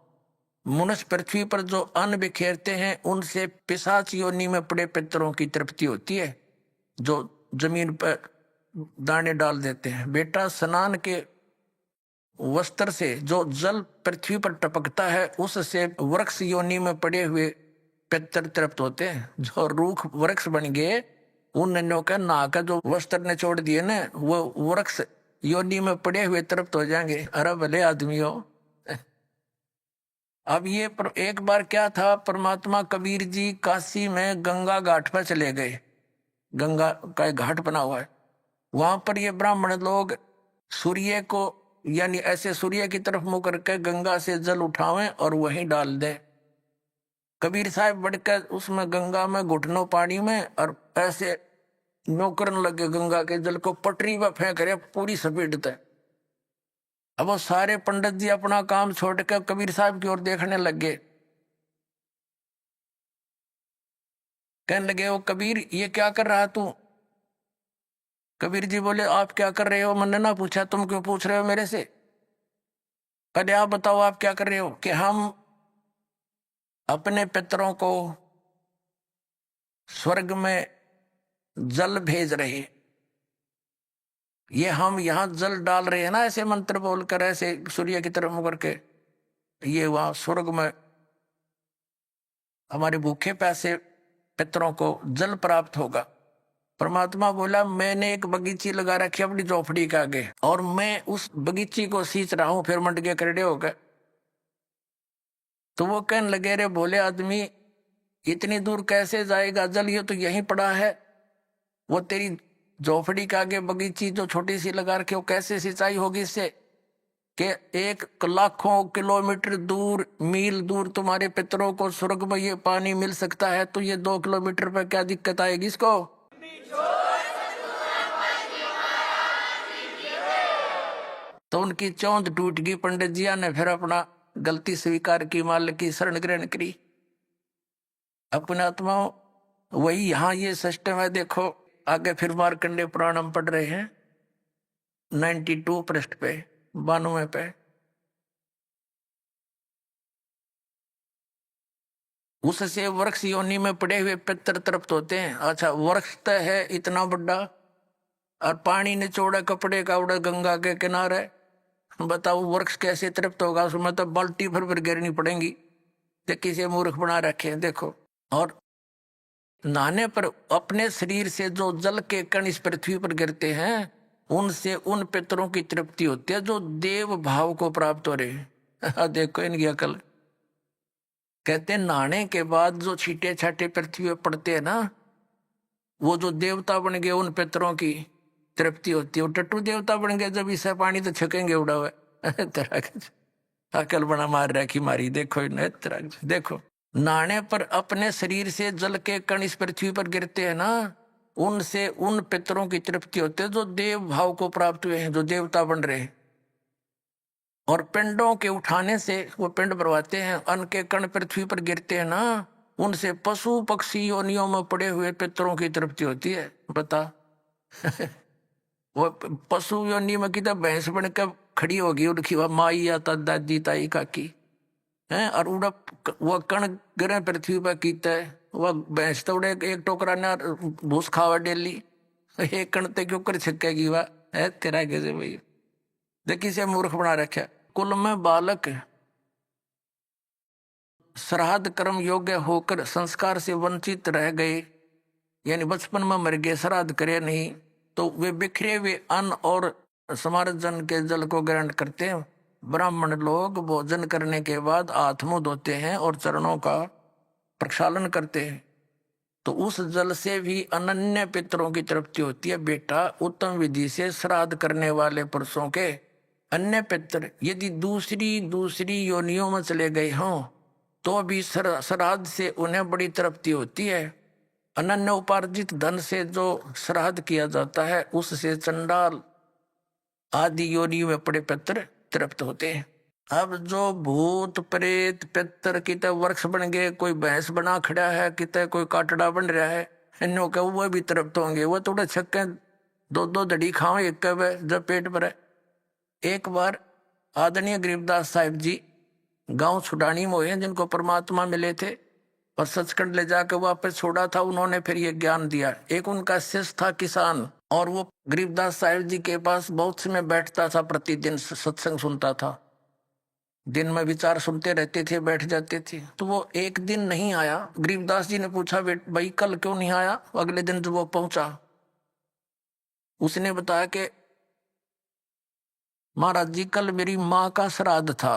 मनुष्य पृथ्वी पर जो अन्न बिखेरते हैं उनसे पिशाच योनि में पड़े पितरों की तृप्ति होती है, जो जमीन पर दाने डाल देते हैं। बेटा, स्नान के वस्त्र से जो जल पृथ्वी पर टपकता है उससे वृक्ष योनि में पड़े हुए पितर तृप्त होते हैं। जो रूख वृक्ष बन गए उन का ना का जो वस्त्र ने छोड़ दिए ना, वो वृक्ष योनि में पड़े हुए तृप्त हो जाएंगे। अरे भले आदमियों। अब ये एक बार क्या था, परमात्मा कबीर जी काशी में गंगा घाट पर चले गए। गंगा का एक घाट बना हुआ है, वहां पर ये ब्राह्मण लोग सूर्य को यानी ऐसे सूर्य की तरफ मुंह करके गंगा से जल उठावें और वहीं डाल दें। कबीर साहब बढ़कर उसमें गंगा में घुटनों पानी में और ऐसे नौकरन लगे, गंगा के जल को पटरी पर फेंक रहे पूरी स्पीड तक। अब वो सारे पंडित जी अपना काम छोड़कर कबीर साहब की ओर देखने लगे। कहने लगे, वो कबीर ये क्या कर रहा तू? कबीर जी बोले, आप क्या कर रहे हो? मैंने ना पूछा, तुम क्यों पूछ रहे हो मेरे से? कहते, आप बताओ आप क्या कर रहे हो? कि हम अपने पितरों को स्वर्ग में जल भेज रहे, ये हम यहां जल डाल रहे हैं ना, ऐसे मंत्र बोलकर ऐसे सूर्य की तरफ मुड़ करके, ये वहां स्वर्ग में हमारे भूखे प्यासे पितरों को जल प्राप्त होगा। परमात्मा बोला, मैंने एक बगीची लगा रखी अपनी झोपड़ी के आगे और मैं उस बगीची को सींच रहा हूं, फिर मंड के खड़े हो गए। तो वो कहने लगे, रे भोले आदमी, इतनी दूर कैसे जाएगा जल? ये तो यहीं पड़ा है। वो तेरी झोपड़ी के आगे बगीची जो छोटी सी लगा रखी, वो कैसे सिंचाई होगी इससे? कि एक लाखों किलोमीटर दूर, मील दूर तुम्हारे पितरों को स्वर्ग में ये पानी मिल सकता है, तो ये 2 किलोमीटर पर क्या दिक्कत आएगी इसको? तो उनकी चौंध टूट गई। पंडित जिया ने फिर अपना गलती स्वीकार की, मालिक की शरण ग्रहण करी। अपने आत्माओं, वही यहां ये सिस्टम है। देखो आगे फिर मार्कंडेय पुराण हम पढ़ रहे हैं 92 पृष्ठ पे, 92 पे। उससे वृक्ष योनि में पड़े हुए पितर तृप्त होते हैं। अच्छा, वृक्ष तो है इतना बड़ा और पानी निचोड़ा कपड़े का उड़ा गंगा के किनारे, बताओ वृक्ष कैसे तृप्त होगा? उसमें तो बाल्टी भर गिरनी पड़ेगी। तो किसी मूर्ख बना रखे हैं देखो। और नहाने पर अपने शरीर से जो जल के कण इस पृथ्वी पर गिरते हैं, उनसे उन पितरों की तृप्ति होती है जो देव भाव को प्राप्त हो रहे हैं। देखो इनकी अकल। कहते हैं नहाने के बाद जो छींटे छाटे पृथ्वी पर पड़ते हैं ना, वो जो देवता बन गए उन पितरों की तृप्ति होती है। वो टट्टू देवता बन गए जब इससे पानी तो छकेंगे उड़ा हुआ। अकल बना मार रखी मारी। देखो देखो, नहाने पर अपने शरीर से जल के कण इस पृथ्वी पर गिरते हैं ना, उनसे उन पितरों की तृप्ति होती है जो देव भाव को प्राप्त हुए हैं, जो देवता बन रहे हैं। और पिंडों के उठाने से वो पिंड भरवाते हैं, अन्न के कण पृथ्वी पर गिरते हैं ना, उनसे पशु पक्षी योनियों में पड़े हुए पितरों की तृप्ति होती है। बता वो पशु योनि में कितना भैंस बन के खड़ी होगी, उनकी वह माई या दादी ताई काकी है, और उड़ा वह कण गिरे पृथ्वी पर कीता है, वह भैंस तो उड़े एक टोकरा ना भूस खावा डेली, एक कण ते क्यों कर छिकेगी वह है तेरा कैसे भाई। देखिए से मूर्ख बना रखा। कुल में बालक श्राद्ध कर्म योग्य होकर संस्कार से वंचित रह गए, यानी बचपन में मर गए, श्राद्ध करे नहीं, तो वे बिखरे हुए अन्न और समार्जन के जल को ग्रहण करते हैं। ब्राह्मण लोग भोजन करने के बाद हाथ मुंह धोते हैं और चरणों का प्रक्षालन करते हैं, तो उस जल से भी अनन्य पितरों की तृप्ति होती है। बेटा, उत्तम विधि से श्राद्ध करने वाले पुरुषों के अन्य पितर यदि दूसरी योनियों में चले गए हों तो भी श्राद्ध से उन्हें बड़ी तृप्ति होती है। अनन्य उपार्जित धन से जो श्राद्ध किया जाता है उससे चंडाल आदि योनि में पड़े पितर तृप्त होते हैं। अब जो भूत प्रेत पितर कितने वृक्ष बन गए, कोई भैंस बना खड़ा है, कितने कोई काटड़ा बन रहा है, इन्हों के वो भी तृप्त होंगे। वो थोड़े छक्के दो दड़ी खाओ एक जब पेट भरे। एक बार आदरणीय गरीबदास साहिब जी गांव छुडानी में हुए, जिनको परमात्मा मिले थे और सचखंड ले जाकर वापस छोड़ा था, उन्होंने फिर ये ज्ञान दिया। एक उनका शिष्य था किसान, और वो गरीबदास साहिब जी के पास बहुत समय बैठता था, प्रतिदिन सत्संग सुनता था, दिन में विचार सुनते रहते थे, बैठ जाते थे। तो वो एक दिन नहीं आया। गरीबदास जी ने पूछा, भाई कल क्यों नहीं आया? अगले दिन जब वो पहुंचा, उसने बताया कि महाराज जी कल मेरी माँ का श्राद्ध था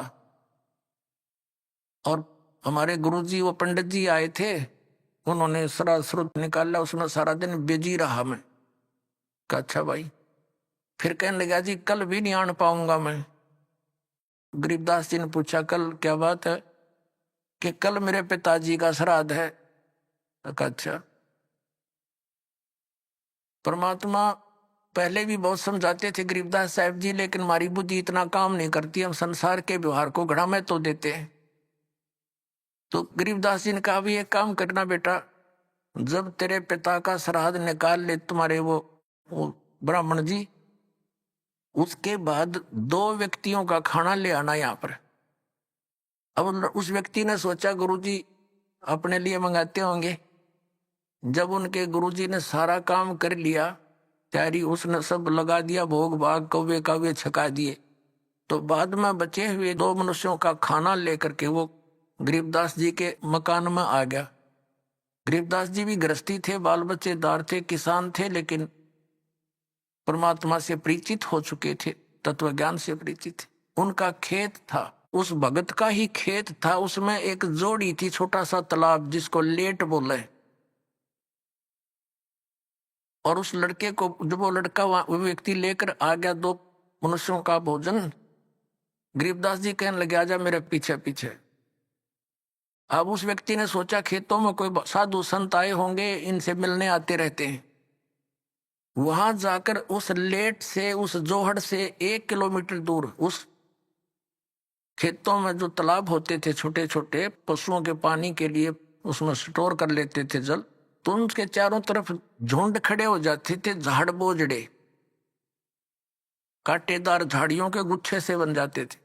और हमारे गुरुजी वो पंडित जी आए थे, उन्होंने श्राद्ध श्रुत निकाला, उसमें सारा दिन बिजी रहा मैं। कहा अच्छा भाई। फिर कहने लगा जी कल भी नहीं आन पाऊंगा मैं। गरीबदास जी ने पूछा कल क्या बात है? कि कल मेरे पिताजी का श्राद्ध है। कहा अच्छा। परमात्मा पहले भी बहुत समझाते थे गरीबदास साहब जी, लेकिन हमारी बुद्धि इतना काम नहीं करती, हम संसार के व्यवहार को घड़ा में तो देते हैं। तो गरीबदास जी ने कहा भी एक काम करना बेटा, जब तेरे पिता का श्राद्ध निकाल ले तुम्हारे वो ब्राह्मण जी, उसके बाद 2 व्यक्तियों का खाना ले आना यहाँ पर। अब उस व्यक्ति ने सोचा गुरुजी अपने लिए मंगाते होंगे। जब उनके गुरुजी ने सारा काम कर लिया, तैयारी उसने सब लगा दिया, भोग भाग कौवे कावे छका दिए, तो बाद में बचे हुए 2 मनुष्यों का खाना लेकर के वो गरीबदास जी के मकान में आ गया। गरीबदास जी भी गृहस्थी थे, बाल बच्चेदार थे, किसान थे, लेकिन परमात्मा से परिचित हो चुके थे, तत्व ज्ञान से परिचित थे। उनका खेत था, उस भगत का ही खेत था, उसमें एक जोड़ी थी, छोटा सा तालाब जिसको लेट बोले। और उस लड़के को जब वो लड़का वो व्यक्ति लेकर आ गया 2 मनुष्यों का भोजन, गरीबदास जी कहने लगे आजा मेरे पीछे पीछे। अब उस व्यक्ति ने सोचा खेतों में कोई साधु संत आए होंगे, इनसे मिलने आते रहते हैं। वहां जाकर उस लेट से, उस जोहड़ से 1 किलोमीटर दूर उस खेतों में जो तालाब होते थे छोटे छोटे, पशुओं के पानी के लिए उसमें स्टोर कर लेते थे जल, तो उनके चारों तरफ झुंड खड़े हो जाते थे, झाड़ बोझड़े कांटेदार झाड़ियों के गुच्छे से बन जाते थे।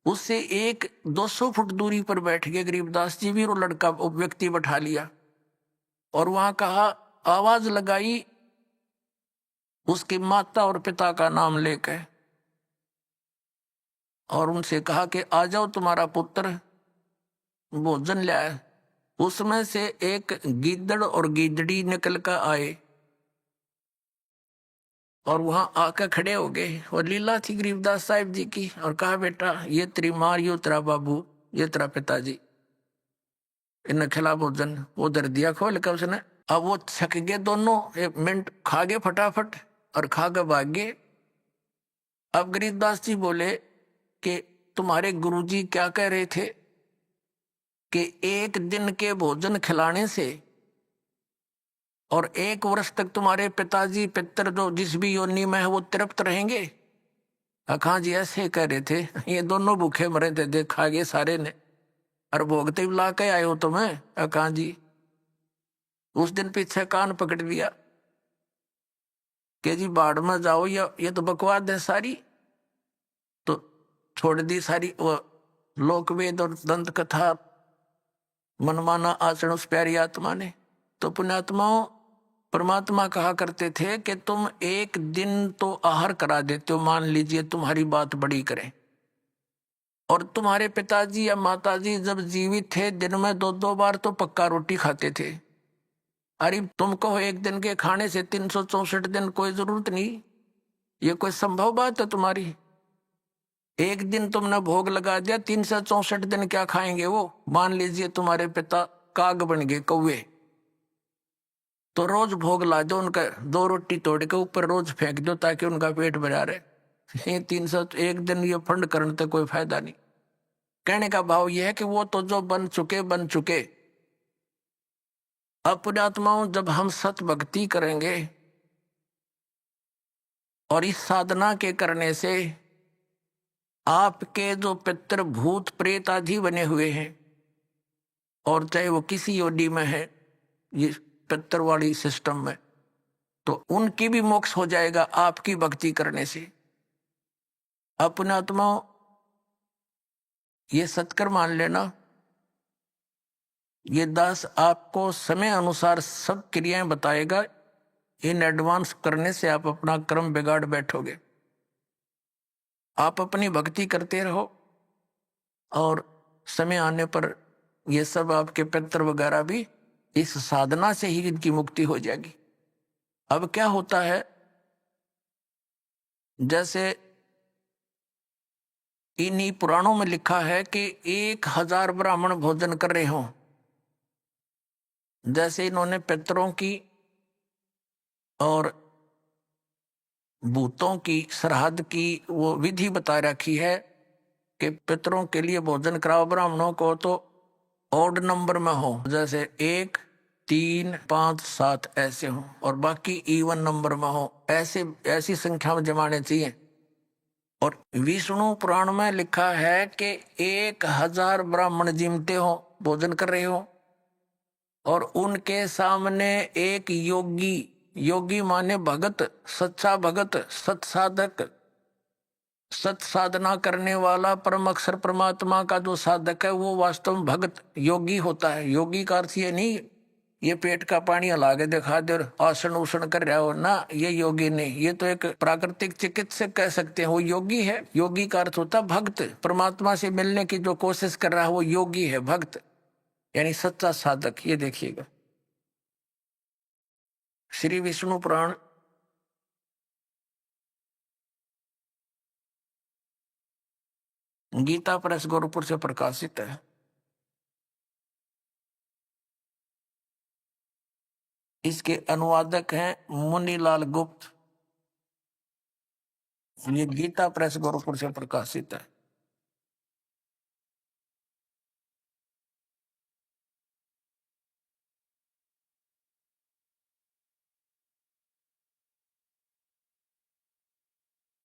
उससे 100-200 फुट दूरी पर बैठ गए गरीबदास जी भी, वो लड़का वो व्यक्ति बैठा लिया और वहां कहा, आवाज लगाई उसकी माता और पिता का नाम लेकर, और उनसे कहा कि आ जाओ तुम्हारा पुत्र भोजन ले आए। उसमें से एक गीदड़ और गीदड़ी निकल कर आए और वहां आकर खड़े हो गए, और लीला थी गरीबदास साहिब जी की, और कहा बेटा ये तेरी माँ, ये तेरा बाबू, ये तेरा पिताजी, इन्हें खिला भोजन। वो दर दिया खोल कर उसने। अब वो छक गए दोनों, 1 मिनट खा गए फटाफट और खा कर भाग गए। अब गरीबदास जी बोले कि तुम्हारे गुरुजी क्या कह रहे थे कि 1 दिन के भोजन खिलाने से और 1 वर्ष तक तुम्हारे पिताजी पितर जो जिस भी योनि में है वो तृप्त रहेंगे। अखा जी ऐसे कह रहे थे, ये दोनों भूखे मरे थे, देखा गए सारे ने, और भोगते ला के आए हो तुम्हें। अखा जी उस दिन पीछे कान पकड़ लिया। कि जी बाढ़ में जाओ, या ये तो बकवाद है सारी। तो छोड़ दी सारी वो लोकवेद और दंत कथा, मनमाना आचरण उस प्यारी आत्मा ने। तो पुण्यात्माओं, परमात्मा कहा करते थे कि तुम एक दिन तो आहार करा देते हो, मान लीजिए तुम्हारी बात बड़ी करें, और तुम्हारे पिताजी या माताजी जब जीवित थे दिन में 2-2 बार तो पक्का रोटी खाते थे। अरे तुम कहो एक दिन के खाने से 364 दिन, कोई जरूरत नहीं, ये कोई संभव बात है तुम्हारी? एक दिन तुमने भोग लगा दिया, 364 दिन क्या खाएंगे वो? मान लीजिए तुम्हारे पिता काग बन गए, कौवे, तो रोज भोग ला दो उनका, 2 रोटी तोड़ के ऊपर रोज फेंक दो ताकि उनका पेट भरा रहे। ये 301 दिन ये फंड करने से कोई फायदा नहीं। कहने का भाव यह है कि वो तो जो बन चुके। अब पुण्यात्माओं, जब हम सत भक्ति करेंगे और इस साधना के करने से आपके जो पितृ भूत प्रेत आदि बने हुए हैं, और चाहे वो किसी योनि में है ये पितृ वाली सिस्टम में, तो उनकी भी मोक्ष हो जाएगा आपकी भक्ति करने से। अब पुण्यात्माओं, ये सत्कर मान लेना, ये दास आपको समय अनुसार सब क्रियाएं बताएगा। इन एडवांस करने से आप अपना कर्म बिगाड़ बैठोगे। आप अपनी भक्ति करते रहो, और समय आने पर ये सब आपके पितृ वगैरह भी इस साधना से ही इनकी मुक्ति हो जाएगी। अब क्या होता है, जैसे इन्हीं पुराणों में लिखा है कि 1000 ब्राह्मण भोजन कर रहे हों, जैसे इन्होंने पितरों की और भूतों की श्राद्ध की वो विधि बता रखी है कि पितरों के लिए भोजन कराओ, ब्राह्मणों को तो ऑड नंबर में हो, जैसे 1, 3, 5, 7 ऐसे हो, और बाकी इवन नंबर में हो, ऐसी संख्या में जमाने चाहिए। और विष्णु पुराण में लिखा है कि 1000 ब्राह्मण जिमते हो, भोजन कर रहे हो, और उनके सामने एक योगी माने भगत, सच्चा भगत, सत्साधक, सत साधना करने वाला, परम अक्षर परमात्मा का जो साधक है वो वास्तव में भगत योगी होता है। योगी का अर्थ ये नहीं ये पेट का पानी हला के दिखा दे और आसन उसन कर रहा हो ना, ये योगी नहीं, ये तो एक प्राकृतिक चिकित्सक कह सकते हैं, वो योगी है। योगी का अर्थ होता है भक्त, परमात्मा से मिलने की जो कोशिश कर रहा है वो योगी है, भक्त यानी सच्चा साधक। ये देखिएगा श्री विष्णु पुराण गीता प्रेस गोरखपुर से प्रकाशित है। इसके अनुवादक हैं मुनीलाल गुप्त। ये गीता प्रेस गोरखपुर से प्रकाशित है।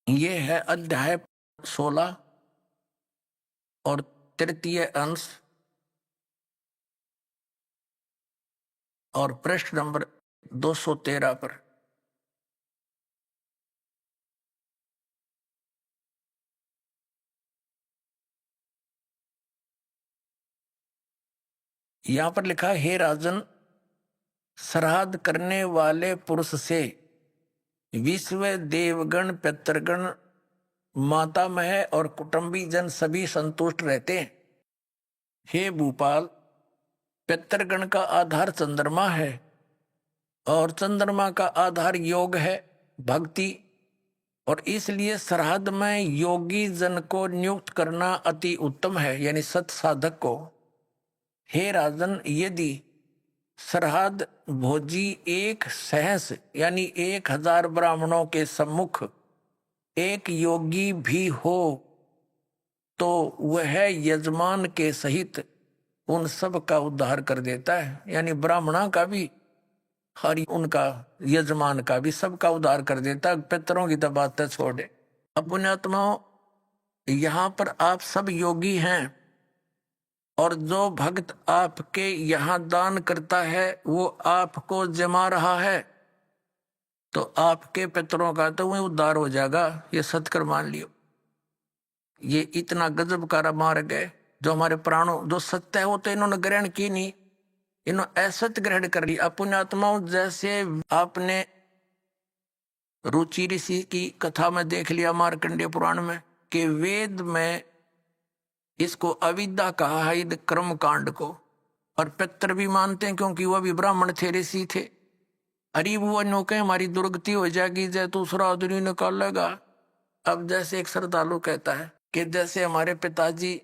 ये है अध्याय 16 और तृतीय अंश, और पृष्ठ नंबर 213 पर। यहां पर लिखा है, हे राजन, श्राद्ध करने वाले पुरुष से विश्व देवगण, पितृगण, मातामह और कुटुंबी जन सभी संतुष्ट रहते हैं। हे भूपाल, पितृगण का आधार चंद्रमा है और चंद्रमा का आधार योग है, भक्ति, और इसलिए श्राद्ध में योगी जन को नियुक्त करना अति उत्तम है, यानी सत साधक को। हे राजन, यदि श्राद्ध भोजी एक सहस यानी 1000 ब्राह्मणों के सम्मुख एक योगी भी हो तो वह यजमान के सहित उन सब का उद्धार कर देता है, यानी ब्राह्मणा का भी और उनका यजमान का भी सबका उद्धार कर देता है। पितरों की तो बात छोड़े। अब पुण्यात्माओं, यहाँ पर आप सब योगी हैं, और जो भक्त आपके यहाँ दान करता है वो आपको जमा रहा है। तो आपके पितरों का तो वही उद्धार हो जाएगा, ये सत्कर मान लियो। ये इतना गजब का मार्ग है जो हमारे प्राणों, जो सत्य है वो तो इन्होंने ग्रहण की नहीं, इन्होंने असत्य ग्रहण कर लिया। अपने आत्माओं, जैसे आपने रुचि ऋषि की कथा में देख लिया मार्कंडेय पुराण में कि वेद में इसको अविद्या कहा है, इन कर्म कांड को। और पितर भी मानते हैं क्योंकि वह भी ब्राह्मण थे, ऋषि थे। अरे वो नो कहे हमारी दुर्गति हो जाएगी, जय तू श्राद्ध निकालेगा। अब जैसे एक श्रद्धालु कहता है कि जैसे हमारे पिताजी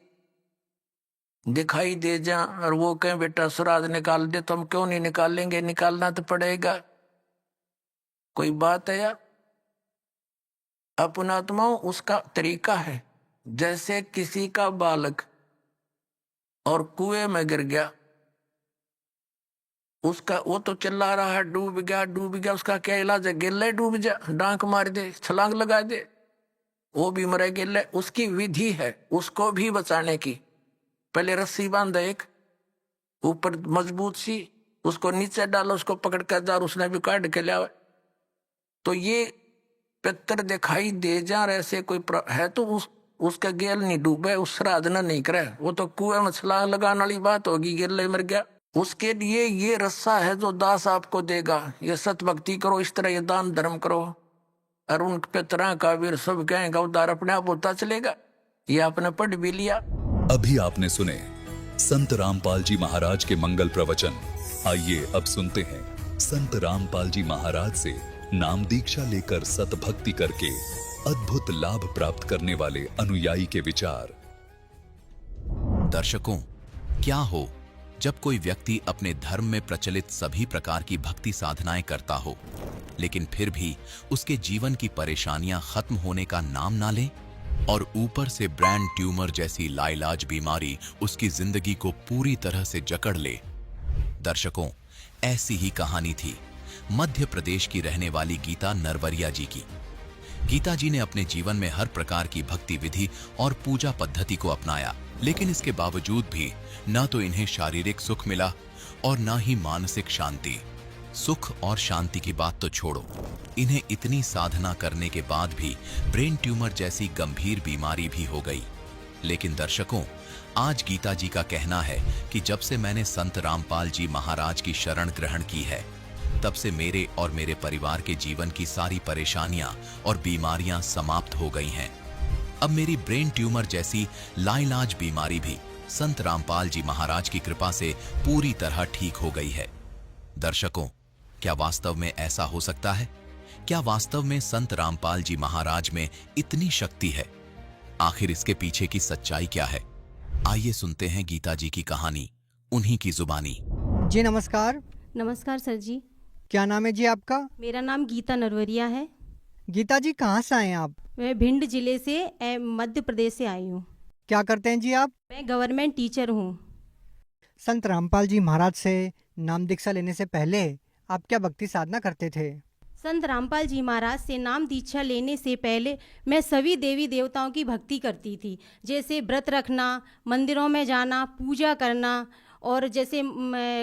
दिखाई दे जा और वो कहें बेटा श्राद्ध निकाल दे, तो हम क्यों नहीं निकालेंगे, निकालना तो पड़ेगा। कोई बात है यार? अपनात्माओं उसका तरीका है। जैसे किसी का बालक और कुएं में गिर गया, उसका वो तो चिल्ला रहा है डूब गया डूब गया, उसका क्या इलाज है? गिल्ले डूब जा, डांक मार दे, छलांग लगा दे, वो भी मरे गिल्ले। उसकी विधि है उसको भी बचाने की। पहले रस्सी बांध एक ऊपर मजबूत सी, उसको नीचे डालो, उसको पकड़ कर जा, उसने भी काट के लिया। तो ये पितर दिखाई दे जा ऐसे कोई है तो उसका गेल नहीं डूबे, उस श्राद्ध न नहीं करे, वो तो कुएं में छलांग लगाने वाली बात होगी, गिल्ले मर गया। उसके लिए ये रस्सा है जो दास आपको देगा। ये सत भक्ति करो, इस तरह ये दान धर्म करो, और उन पितरा का वीर सब कहेगा उद्धार अपने आप होता चलेगा। ये आपने पढ़ भी लिया। अभी आपने सुने संत रामपाल जी महाराज के मंगल प्रवचन। आइए अब सुनते हैं संत रामपाल जी महाराज से नाम दीक्षा लेकर सत भक्ति करके अद्भुत लाभ प्राप्त करने वाले अनुयायी के विचार। दर्शकों, क्या हो जब कोई व्यक्ति अपने धर्म में प्रचलित सभी प्रकार की भक्ति साधनाएं करता हो, लेकिन फिर भी उसके जीवन की परेशानियां खत्म होने का नाम ना ले, और ऊपर से ब्रेन ट्यूमर जैसी लाइलाज बीमारी उसकी जिंदगी को पूरी तरह से जकड़ ले। दर्शकों, ऐसी ही कहानी थी मध्य प्रदेश की रहने वाली गीता नरवरिया जी की। गीता जी ने अपने जीवन में हर प्रकार की भक्ति विधि और पूजा पद्धति को अपनाया, लेकिन इसके बावजूद भी ना तो इन्हें शारीरिक सुख मिला और ना ही मानसिक शांति। सुख और शांति की बात तो छोड़ो, इन्हें इतनी साधना करने के बाद भी ब्रेन ट्यूमर जैसी गंभीर बीमारी भी हो गई। लेकिन दर्शकों, आज गीता जी का कहना है कि जब से मैंने संत रामपाल जी महाराज की शरण ग्रहण की है, तब से मेरे और मेरे परिवार के जीवन की सारी परेशानियां और बीमारियां समाप्त हो गई हैं। अब मेरी ब्रेन ट्यूमर जैसी लाइलाज बीमारी भी संत रामपाल जी महाराज की कृपा से पूरी तरह ठीक हो गई है। दर्शकों, क्या वास्तव में ऐसा हो सकता है? क्या वास्तव में संत रामपाल जी महाराज में इतनी शक्ति है? आखिर इसके पीछे की सच्चाई क्या है? आइए सुनते हैं गीता जी की कहानी उन्हीं की जुबानी। जी नमस्कार। नमस्कार सर जी। क्या नाम है जी आपका? मेरा नाम गीता नरवरिया है। गीता जी कहाँ से आए हैं आप? मैं भिंड जिले से मध्य प्रदेश से आई हूँ। क्या करते हैं जी आप? मैं गवर्नमेंट टीचर हूँ। संत रामपाल जी महाराज से नाम दीक्षा लेने से पहले आप क्या भक्ति साधना करते थे? संत रामपाल जी महाराज से नाम दीक्षा लेने से पहले मैं सभी देवी देवताओं की भक्ति करती थी, जैसे व्रत रखना, मंदिरों में जाना, पूजा करना, और जैसे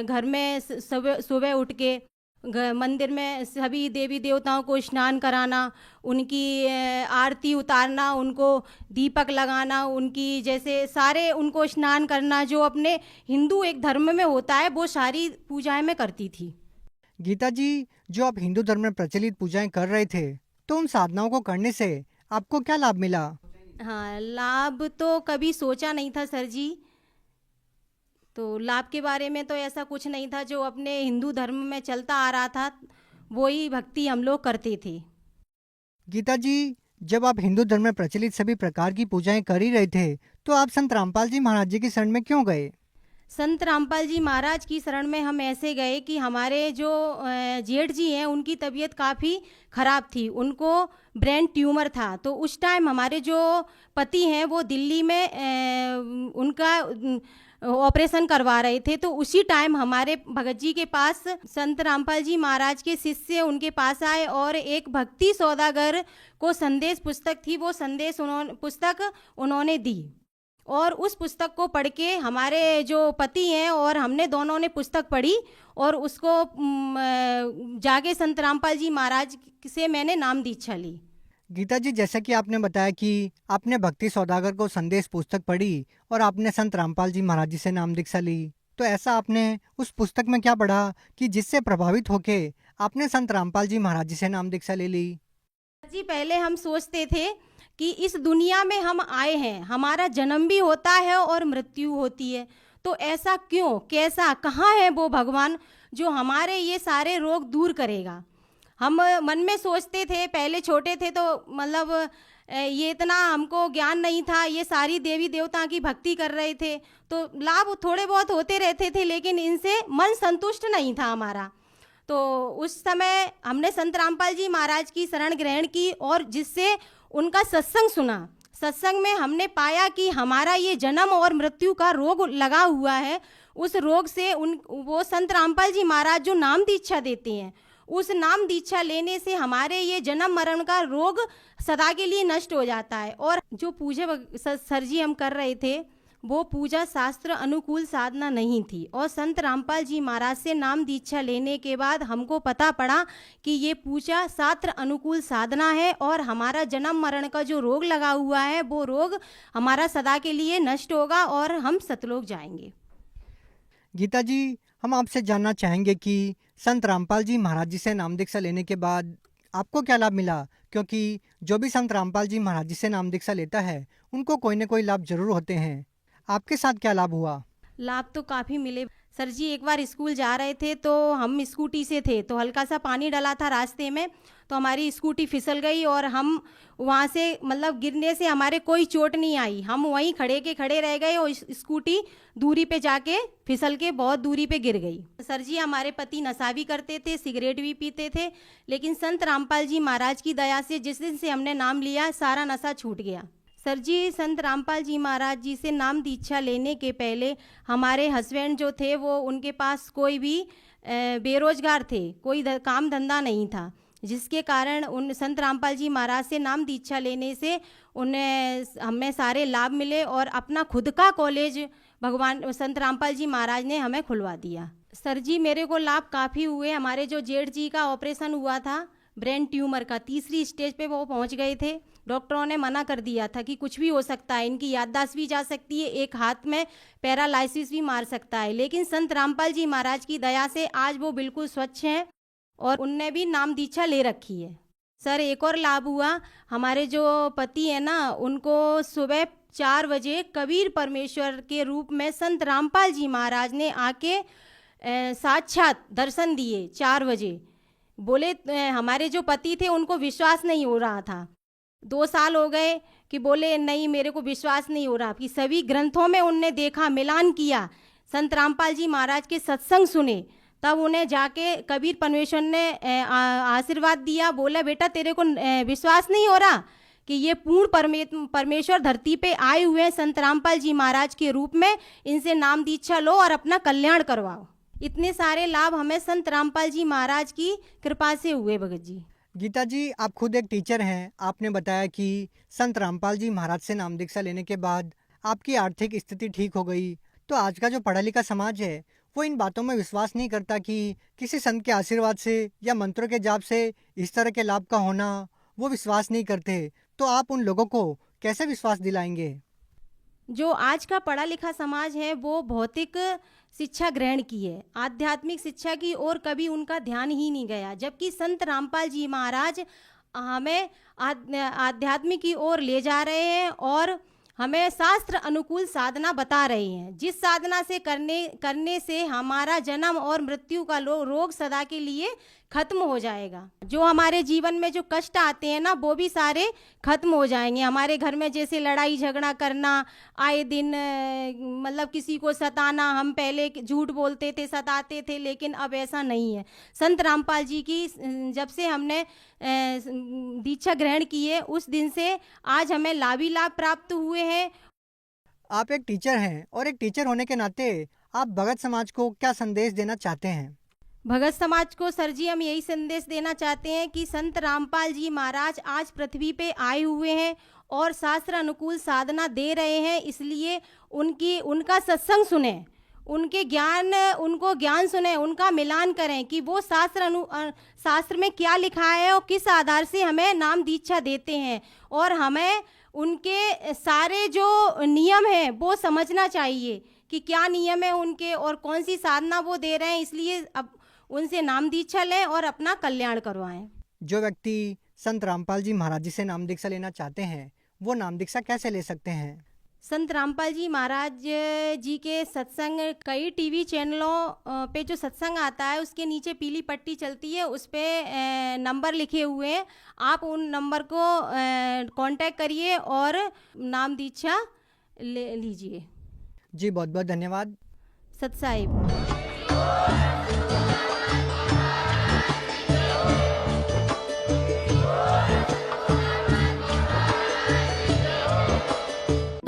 घर में सुबह उठ के मंदिर में सभी देवी देवताओं को स्नान कराना, उनकी आरती उतारना, उनको दीपक लगाना, उनकी जैसे सारे उनको स्नान करना, जो अपने हिंदू एक धर्म में होता है, वो सारी पूजाएं मैं करती थी। गीता जी, जो आप हिंदू धर्म में प्रचलित पूजाएं कर रहे थे, तो उन साधनाओं को करने से आपको क्या लाभ मिला? हाँ, लाभ तो कभी सोचा नहीं था सर जी। तो लाभ के बारे में तो ऐसा कुछ नहीं था, जो अपने हिंदू धर्म में चलता आ रहा था वही भक्ति हम लोग करते थे। गीता जी, जब आप हिंदू धर्म में प्रचलित सभी प्रकार की पूजाएं कर ही रहे थे, तो आप संत रामपाल जी महाराज जी की शरण में क्यों गए? संत रामपाल जी महाराज की शरण में हम ऐसे गए कि हमारे जो जेठ जी हैं, उनकी तबीयत काफ़ी ख़राब थी, उनको ब्रेन ट्यूमर था। तो उस टाइम हमारे जो पति हैं वो दिल्ली में उनका ऑपरेशन करवा रहे थे। तो उसी टाइम हमारे भगत जी के पास संत रामपाल जी महाराज के शिष्य उनके पास आए और एक भक्ति सौदागर को संदेश पुस्तक थी, वो संदेश पुस्तक उन्होंने दी, और उस पुस्तक को पढ़ के हमारे जो पति हैं और हमने दोनों ने पुस्तक पढ़ी और उसको जाके संत रामपाल जी महाराज से मैंने नाम दीक्षा ली। गीता जी, जैसा कि आपने बताया कि आपने भक्ति सौदागर को संदेश पुस्तक पढ़ी और आपने संत रामपाल जी महाराज जी से नाम दीक्षा ली, तो ऐसा आपने उस पुस्तक में क्या पढ़ा कि जिससे प्रभावित होके आपने संत रामपाल जी महाराज जी से नाम दीक्षा ले ली? जी, पहले हम सोचते थे कि इस दुनिया में हम आए हैं, हमारा जन्म भी होता है और मृत्यु होती है, तो ऐसा क्यों, कैसा, कहाँ है वो भगवान जो हमारे ये सारे रोग दूर करेगा। हम मन में सोचते थे, पहले छोटे थे तो मतलब ये इतना हमको ज्ञान नहीं था, ये सारी देवी देवता की भक्ति कर रहे थे तो लाभ थोड़े बहुत होते रहते थे, लेकिन इनसे मन संतुष्ट नहीं था हमारा। तो उस समय हमने संत रामपाल जी महाराज की शरण ग्रहण की और जिससे उनका सत्संग सुना। सत्संग में हमने पाया कि हमारा ये जन्म और मृत्यु का रोग लगा हुआ है, उस रोग से वो संत रामपाल जी महाराज जो नाम दीक्षा देते हैं, उस नाम दीक्षा लेने से हमारे ये जन्म मरण का रोग सदा के लिए नष्ट हो जाता है। और जो पूजा सर जी हम कर रहे थे वो पूजा शास्त्र अनुकूल साधना नहीं थी, और संत रामपाल जी महाराज से नाम दीक्षा लेने के बाद हमको पता पड़ा कि ये पूजा शास्त्र अनुकूल साधना है और हमारा जन्म मरण का जो रोग लगा हुआ है वो रोग हमारा सदा के लिए नष्ट होगा और हम सतलोक जाएंगे। गीता जी, हम आपसे जानना चाहेंगे कि संत रामपाल जी महाराज जी से नाम दीक्षा लेने के बाद आपको क्या लाभ मिला, क्योंकि जो भी संत रामपाल जी महाराज जी से नाम दीक्षा लेता है उनको कोई न कोई लाभ जरूर होते हैं। आपके साथ क्या लाभ हुआ? लाभ तो काफ़ी मिले सर जी। एक बार स्कूल जा रहे थे तो हम स्कूटी से थे तो हल्का सा पानी डला था रास्ते में, तो हमारी स्कूटी फिसल गई और हम वहाँ से मतलब गिरने से हमारे कोई चोट नहीं आई, हम वहीं खड़े के खड़े रह गए और स्कूटी दूरी पे जाके फिसल के बहुत दूरी पे गिर गई। सर जी, हमारे पति नशा भी करते थे, सिगरेट भी पीते थे, लेकिन संत रामपाल जी महाराज की दया से जिस दिन से हमने नाम लिया सारा नशा छूट गया। सर जी, संत रामपाल जी महाराज जी से नाम दीक्षा लेने के पहले हमारे हस्बैंड जो थे वो उनके पास कोई भी बेरोजगार थे, कोई काम धंधा नहीं था, जिसके कारण उन संत रामपाल जी महाराज से नाम दीक्षा लेने से उन्हें हमें सारे लाभ मिले और अपना खुद का कॉलेज भगवान संत रामपाल जी महाराज ने हमें खुलवा दिया। सर जी, मेरे को लाभ काफ़ी हुए। हमारे जो जेठ जी का ऑपरेशन हुआ था ब्रेन ट्यूमर का, 3री स्टेज पे वो पहुंच गए थे। डॉक्टरों ने मना कर दिया था कि कुछ भी हो सकता है, इनकी याददाश्त भी जा सकती है, एक हाथ में पैरालाइसिस भी मार सकता है, लेकिन संत रामपाल जी महाराज की दया से आज वो बिल्कुल स्वच्छ हैं और उनने भी नाम दीक्षा ले रखी है। सर, एक और लाभ हुआ, हमारे जो पति है ना उनको सुबह 4 बजे कबीर परमेश्वर के रूप में संत रामपाल जी महाराज ने आके साक्षात दर्शन दिए 4 बजे। बोले हमारे जो पति थे उनको विश्वास नहीं हो रहा था, 2 साल हो गए कि बोले नहीं मेरे को विश्वास नहीं हो रहा, कि सभी ग्रंथों में उनने देखा, मिलान किया, संत रामपाल जी महाराज के सत्संग सुने, तब उन्हें जाके कबीर परमेश्वर ने आशीर्वाद दिया। बोला बेटा तेरे को विश्वास नहीं हो रहा कि ये पूर्ण परमेश्वर धरती पे आए हुए हैं संत रामपाल जी महाराज के रूप में, इनसे नाम दीक्षा लो और अपना कल्याण करवाओ। इतने सारे लाभ हमें संत रामपाल जी महाराज की कृपा से हुए भगत जी। गीता जी, आप खुद एक टीचर हैं, आपने बताया कि संत रामपाल जी महाराज से नाम दीक्षा लेने के बाद आपकी आर्थिक स्थिति ठीक हो गई, तो आज का जो पढ़ा लिखा समाज है वो इन बातों में विश्वास नहीं करता कि किसी संत के आशीर्वाद से या मंत्रों के जाप से इस तरह के लाभ का होना, वो विश्वास नहीं करते, तो आप उन लोगों को कैसे विश्वास दिलाएंगे? जो आज का पढ़ा लिखा समाज है वो भौतिक शिक्षा ग्रहण की है, आध्यात्मिक शिक्षा की ओर कभी उनका ध्यान ही नहीं गया, जबकि संत रामपाल जी महाराज हमें आध्यात्मिक की ओर ले जा रहे हैं और हमें शास्त्र अनुकूल साधना बता रहे हैं, जिस साधना से करने से हमारा जन्म और मृत्यु का रोग सदा के लिए खत्म हो जाएगा। जो हमारे जीवन में जो कष्ट आते हैं ना वो भी सारे खत्म हो जाएंगे। हमारे घर में जैसे लड़ाई झगड़ा करना, आए दिन मतलब किसी को सताना, हम पहले झूठ बोलते थे, सताते थे, लेकिन अब ऐसा नहीं है। संत रामपाल जी की जब से हमने दीक्षा ग्रहण की है उस दिन से आज हमें लाभ ही लाभ प्राप्त हुए हैं। आप एक टीचर हैं और एक टीचर होने के नाते आप भगत समाज को क्या संदेश देना चाहते हैं? भगत समाज को सर जी हम यही संदेश देना चाहते हैं कि संत रामपाल जी महाराज आज पृथ्वी पे आए हुए हैं और शास्त्र अनुकूल साधना दे रहे हैं, इसलिए उनका सत्संग सुने, उनको ज्ञान सुने, उनका मिलान करें कि वो शास्त्र में क्या लिखा है और किस आधार से हमें नाम दीक्षा देते हैं, और हमें उनके सारे जो नियम हैं वो समझना चाहिए कि क्या नियम है उनके और कौन सी साधना वो दे रहे हैं। इसलिए अब उनसे नाम दीक्षा लें और अपना कल्याण करवाएं। जो व्यक्ति संत रामपाल जी महाराज जी से नाम दीक्षा लेना चाहते हैं वो नाम दीक्षा कैसे ले सकते हैं? संत रामपाल जी महाराज जी के सत्संग कई टीवी चैनलों पे जो सत्संग आता है उसके नीचे पीली पट्टी चलती है, उस पे नंबर लिखे हुए हैं। आप उन नंबर को कांटेक्ट करिए और नाम दीक्षा ले लीजिए। जी बहुत बहुत धन्यवाद। सत साहिब।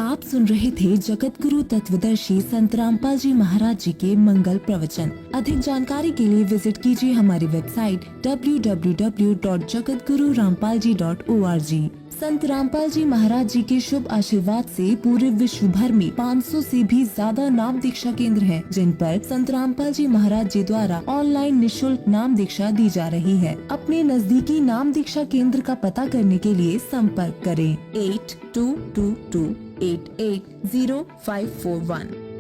आप सुन रहे थे जगत गुरु तत्वदर्शी संत रामपाल जी महाराज जी के मंगल प्रवचन। अधिक जानकारी के लिए विजिट कीजिए हमारी वेबसाइट www.jagatgururampalji.org। संत रामपाल जी महाराज जी के शुभ आशीर्वाद से पूरे विश्व भर में 500 से भी ज्यादा नाम दीक्षा केंद्र हैं, जिन पर संत रामपाल जी महाराज जी द्वारा ऑनलाइन निशुल्क नाम दीक्षा दी जा रही है। अपने नजदीकी नाम दीक्षा केंद्र का पता करने के लिए संपर्क करें 8222880541।